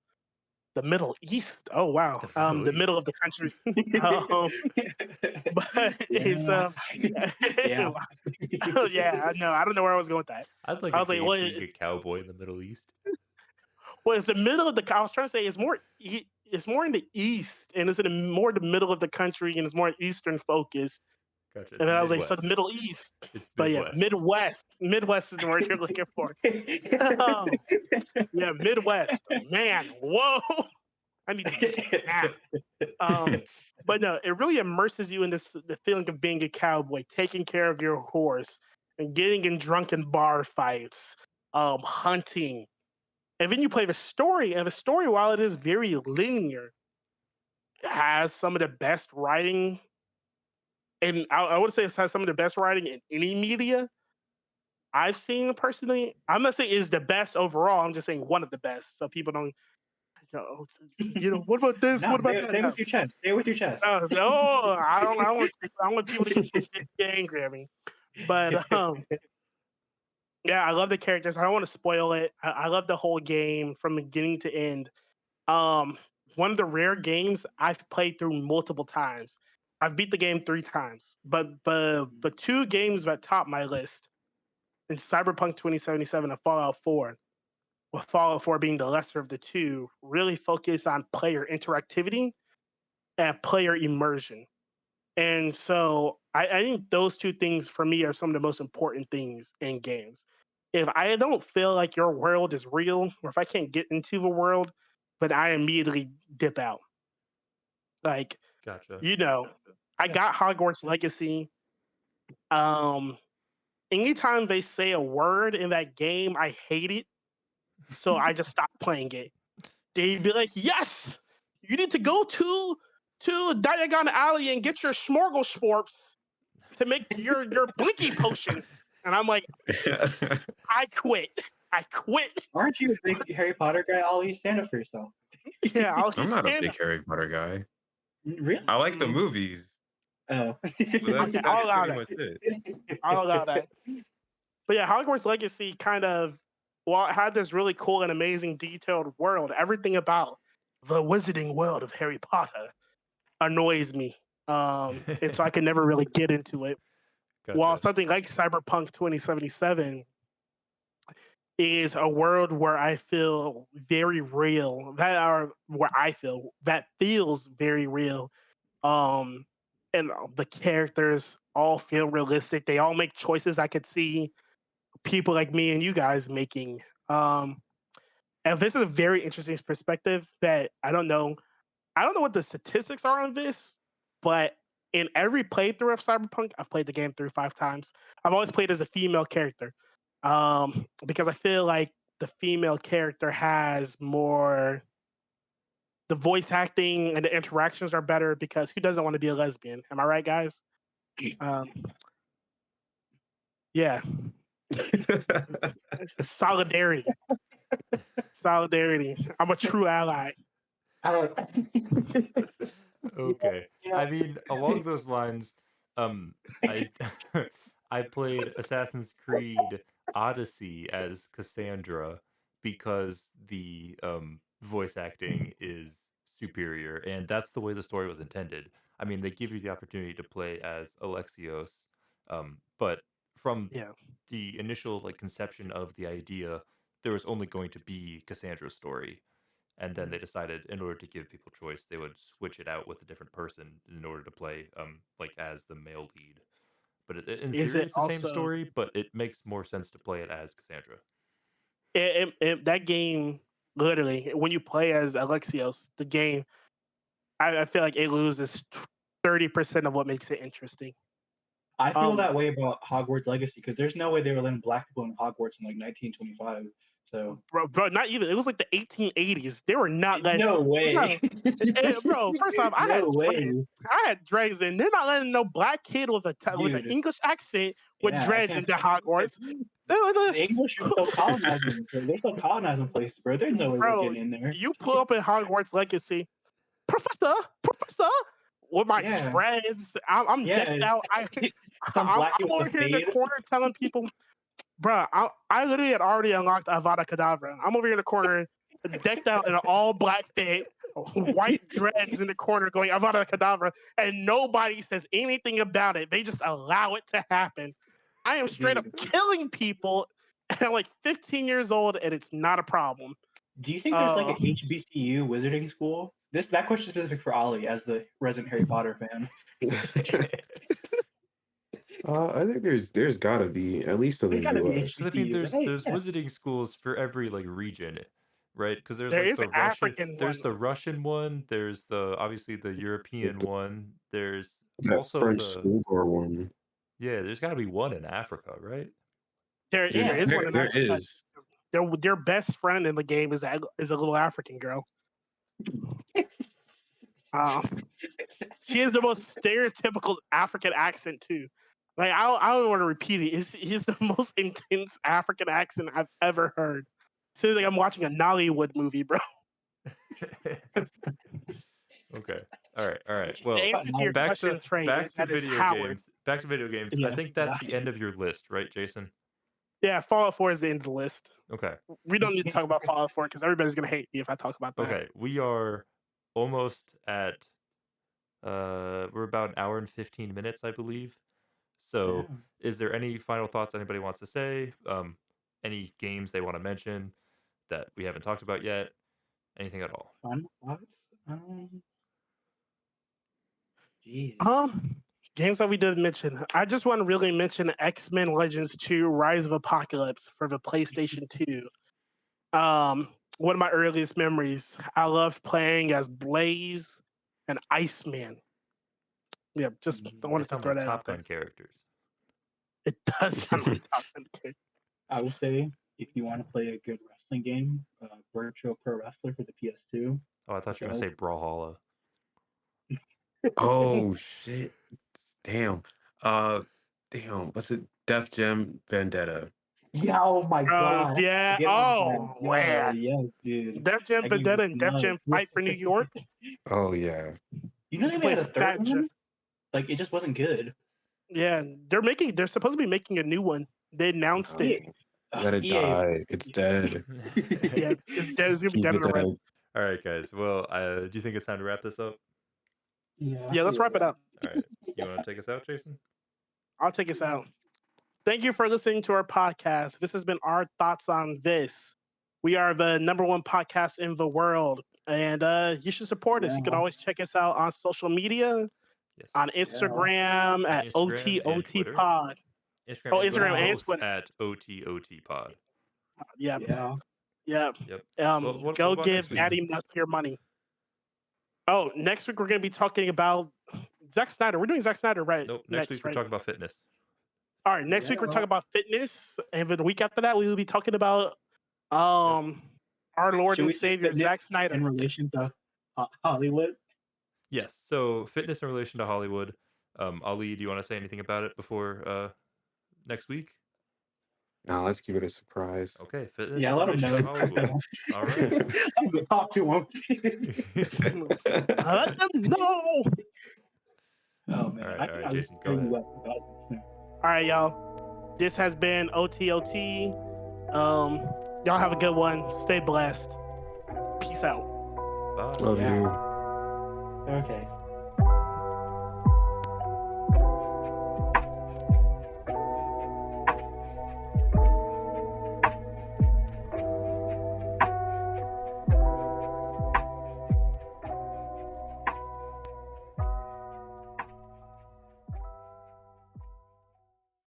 East. Oh wow, The Middle the middle East. of the country. um, but it's yeah. Yeah. yeah, I know. I don't know where I was going with that. I'd like I a was like, game well, being a cowboy in the Middle East. it's the middle of the. I was trying to say it's more in the east, and it's in more the middle of the country, and it's more eastern focused. Gotcha. It's And the then I was like, so the Midwest. Middle East, It's but yeah, Midwest. Midwest is the word you're looking for. Yeah, Midwest, man, whoa, I need to get that. But no, it really immerses you in the feeling of being a cowboy, taking care of your horse, and getting in drunken bar fights, hunting. And then you play the story, and the story, while it is very linear, has some of the best writing, and I would say it has some of the best writing in any media I've seen personally. I'm not saying it's the best overall. I'm just saying one of the best. So people don't, what about this? No, What about that? stay No, with your chest. Stay with your chest. no, I don't. I don't want people to get angry at me. But yeah, I love the characters. I don't want to spoil it. I love the whole game from beginning to end. Um, One of the rare games I've played through multiple times. I've beat the game 3 times, but the two games that top my list is Cyberpunk 2077 and Fallout 4. With Fallout 4 being the lesser of the two, really focus on player interactivity and player immersion. And so I think those two things for me are some of the most important things in games. If I don't feel like your world is real, or if I can't get into the world, but I immediately dip out. Like, Gotcha. I Yeah. got Hogwarts Legacy. Um, Anytime they say a word in that game, I hate it. So I just stopped playing it. They'd be like, "Yes, you need to go to Diagon Alley and get your Smorgasbords to make your Blinky potion." And I'm like, I quit. I quit. Aren't you a big Harry Potter guy? Ollie, stand up for yourself. Yeah, I'll I'm not a stand big up. Harry Potter guy. Really? I like the Mm, movies, Oh. but that's okay, I'll allow pretty that. much it. I'll allow that. But yeah, Hogwarts Legacy kind of, well, it had this really cool and amazing detailed world. Everything about the wizarding world of Harry Potter annoys me. And so I can never really get into it. While Gotcha. something like Cyberpunk 2077 is a world where I feel very real, that are where I feel that feels very real. Um, and the characters all feel realistic. They all make choices I could see people like me and you guys making. Um, and this is a very interesting perspective that I don't know. I don't know what the statistics are on this, but in every playthrough of Cyberpunk, I've played the game through 5 times. I've always played as a female character because I feel like the female character has more. The voice acting and the interactions are better because who doesn't want to be a lesbian? Am I right, guys? Um, yeah, solidarity, solidarity. I'm a true ally. Uh, Okay. yeah, I mean, along those lines, um, I I played Assassin's Creed Odyssey as Cassandra because the voice acting is superior, and that's the way the story was intended. I mean, they give you the opportunity to play as Alexios, but from Yeah. the initial like conception of the idea, there was only going to be Cassandra's story, and then they decided in order to give people choice they would switch it out with a different person in order to play like as the male lead, but in Is theory it it's the same also story, but it makes more sense to play it as Cassandra. that game? Literally, when you play as Alexios, the game, I feel like it loses 30% of what makes it interesting. I feel Um, that way about Hogwarts Legacy because there's no way they were letting black people in Hogwarts in like 1925. So bro, not even. It was like the 1880s. They were not letting. no We're way. not, bro. First off, No way. I had dreads, and they're not letting no black kid with with an Dude, English accent with yeah, I dreads can't. into Hogwarts. The English are still colonizing. They're still colonizing places, bro. There's no way we're Bro, getting in there. you pull up in Hogwarts Legacy, Professor, with my Yeah, dreads. I'm decked yeah. out. Some black I'm kid with over a here in the fade. corner telling people, bruh, I literally had already unlocked Avada Kedavra. I'm over here in the corner, decked out in an all black fit, white dreads in the corner going Avada Kedavra, and nobody says anything about it. They just allow it to happen. I am straight up Dude, killing people, and I'm like 15 years old, and it's not a problem. do you think there's like Uh, an HBCU wizarding school? That question is specific for Ollie as the resident Harry Potter fan. I think there's gotta be, at least in There's the gotta be US. Because I mean, HBCU, right? there's Yeah. wizarding schools for every like region, right? Because there's there like is an African there's one. the Russian one, there's the obviously the European The- one, there's That also French the schoolgirl one. yeah, there's got to be one in Africa, right? There Yeah. is one There in there Africa. is. Their best friend in the game is a little African girl. She has the most stereotypical African accent too. Like I don't want to repeat it. He's the most intense African accent I've ever heard. Seems like I'm watching a Nollywood movie, bro. Okay. All right. The Well, answer to your back question, to Trey, is that it's video Howard. games. Back to video games. I Yeah. think that's the end of your list, right, Jason? Yeah, Fallout 4 is the end of the list. Okay. We don't need to talk about Fallout 4 because everybody's gonna hate me if I talk about that. Okay. We are almost at we're about an hour and 15 minutes, I believe. So, Yeah. is there any final thoughts anybody wants to say? Any games they want to mention that we haven't talked about yet? Anything at all? Final thoughts? Jeez. Games that we didn't mention. I just want to really mention X-Men Legends 2 Rise of Apocalypse for the PlayStation 2. One of my earliest memories. I loved playing as Blaze and Iceman. Yeah, just I They wanted to sound throw like that out Top there. Gun characters. It does sound like Top Gun character. I would say if you want to play a good wrestling game, Virtual Pro Wrestler for the PS2. Oh, I thought you were gonna say Brawlhalla. Oh shit. Damn. Damn, what's it? Def Jam Vendetta. Yeah, oh my god. Yeah. Forget about Oh that. man. Yes, dude. Def Jam That game Vendetta was and Def Jam nuts. Fight for New York. Oh yeah. You know they You made play a some third Fat Joe. one? Like it just wasn't good. Yeah, they're supposed to be making a new one. They announced it. Let it EA. die. It's dead. Yeah, it's dead. It's gonna be Keep dead it in the red. dead. All right, guys. Well, do you think it's time to wrap this up? Yeah, let's wrap it up. All right. You want to take us out, Jason? I'll take us out. Thank you for listening to our podcast. This has been our thoughts on this. We are the #1 podcast in the world, and you should support us. You can Yeah. always check us out on social media. Yes. on Instagram at Instagram and OTOT Twitter. Pod. Instagram Oh, and Twitter Instagram and both Twitter. at OTOT Pod. Yep. Yeah. Yep. Yep. what Go about give next week? Daddy Nuts your money. Oh, next week we're gonna be talking about Zack Snyder. We're doing Zack Snyder Nope. Next week we're right? talking about fitness. All right, next week we're Yeah. talking about fitness, and then the week after that we will be talking about our Lord Should and we say Savior fitness Zack Snyder. in relation to Hollywood? Yes. So fitness in relation to Hollywood. Ali, do you want to say anything about it before next week? Now let's keep it a surprise. Okay, fitness Yeah, in let him relation to know. Hollywood. All right. I'm gonna talk to him. Let them know. Oh man, All I right, cannot Jason, wait go to tell you ahead. what I was gonna say. All right, y'all. This has been OTOT. Y'all have a good one. Stay blessed. Peace out. Bye. Love Yeah. you. Okay.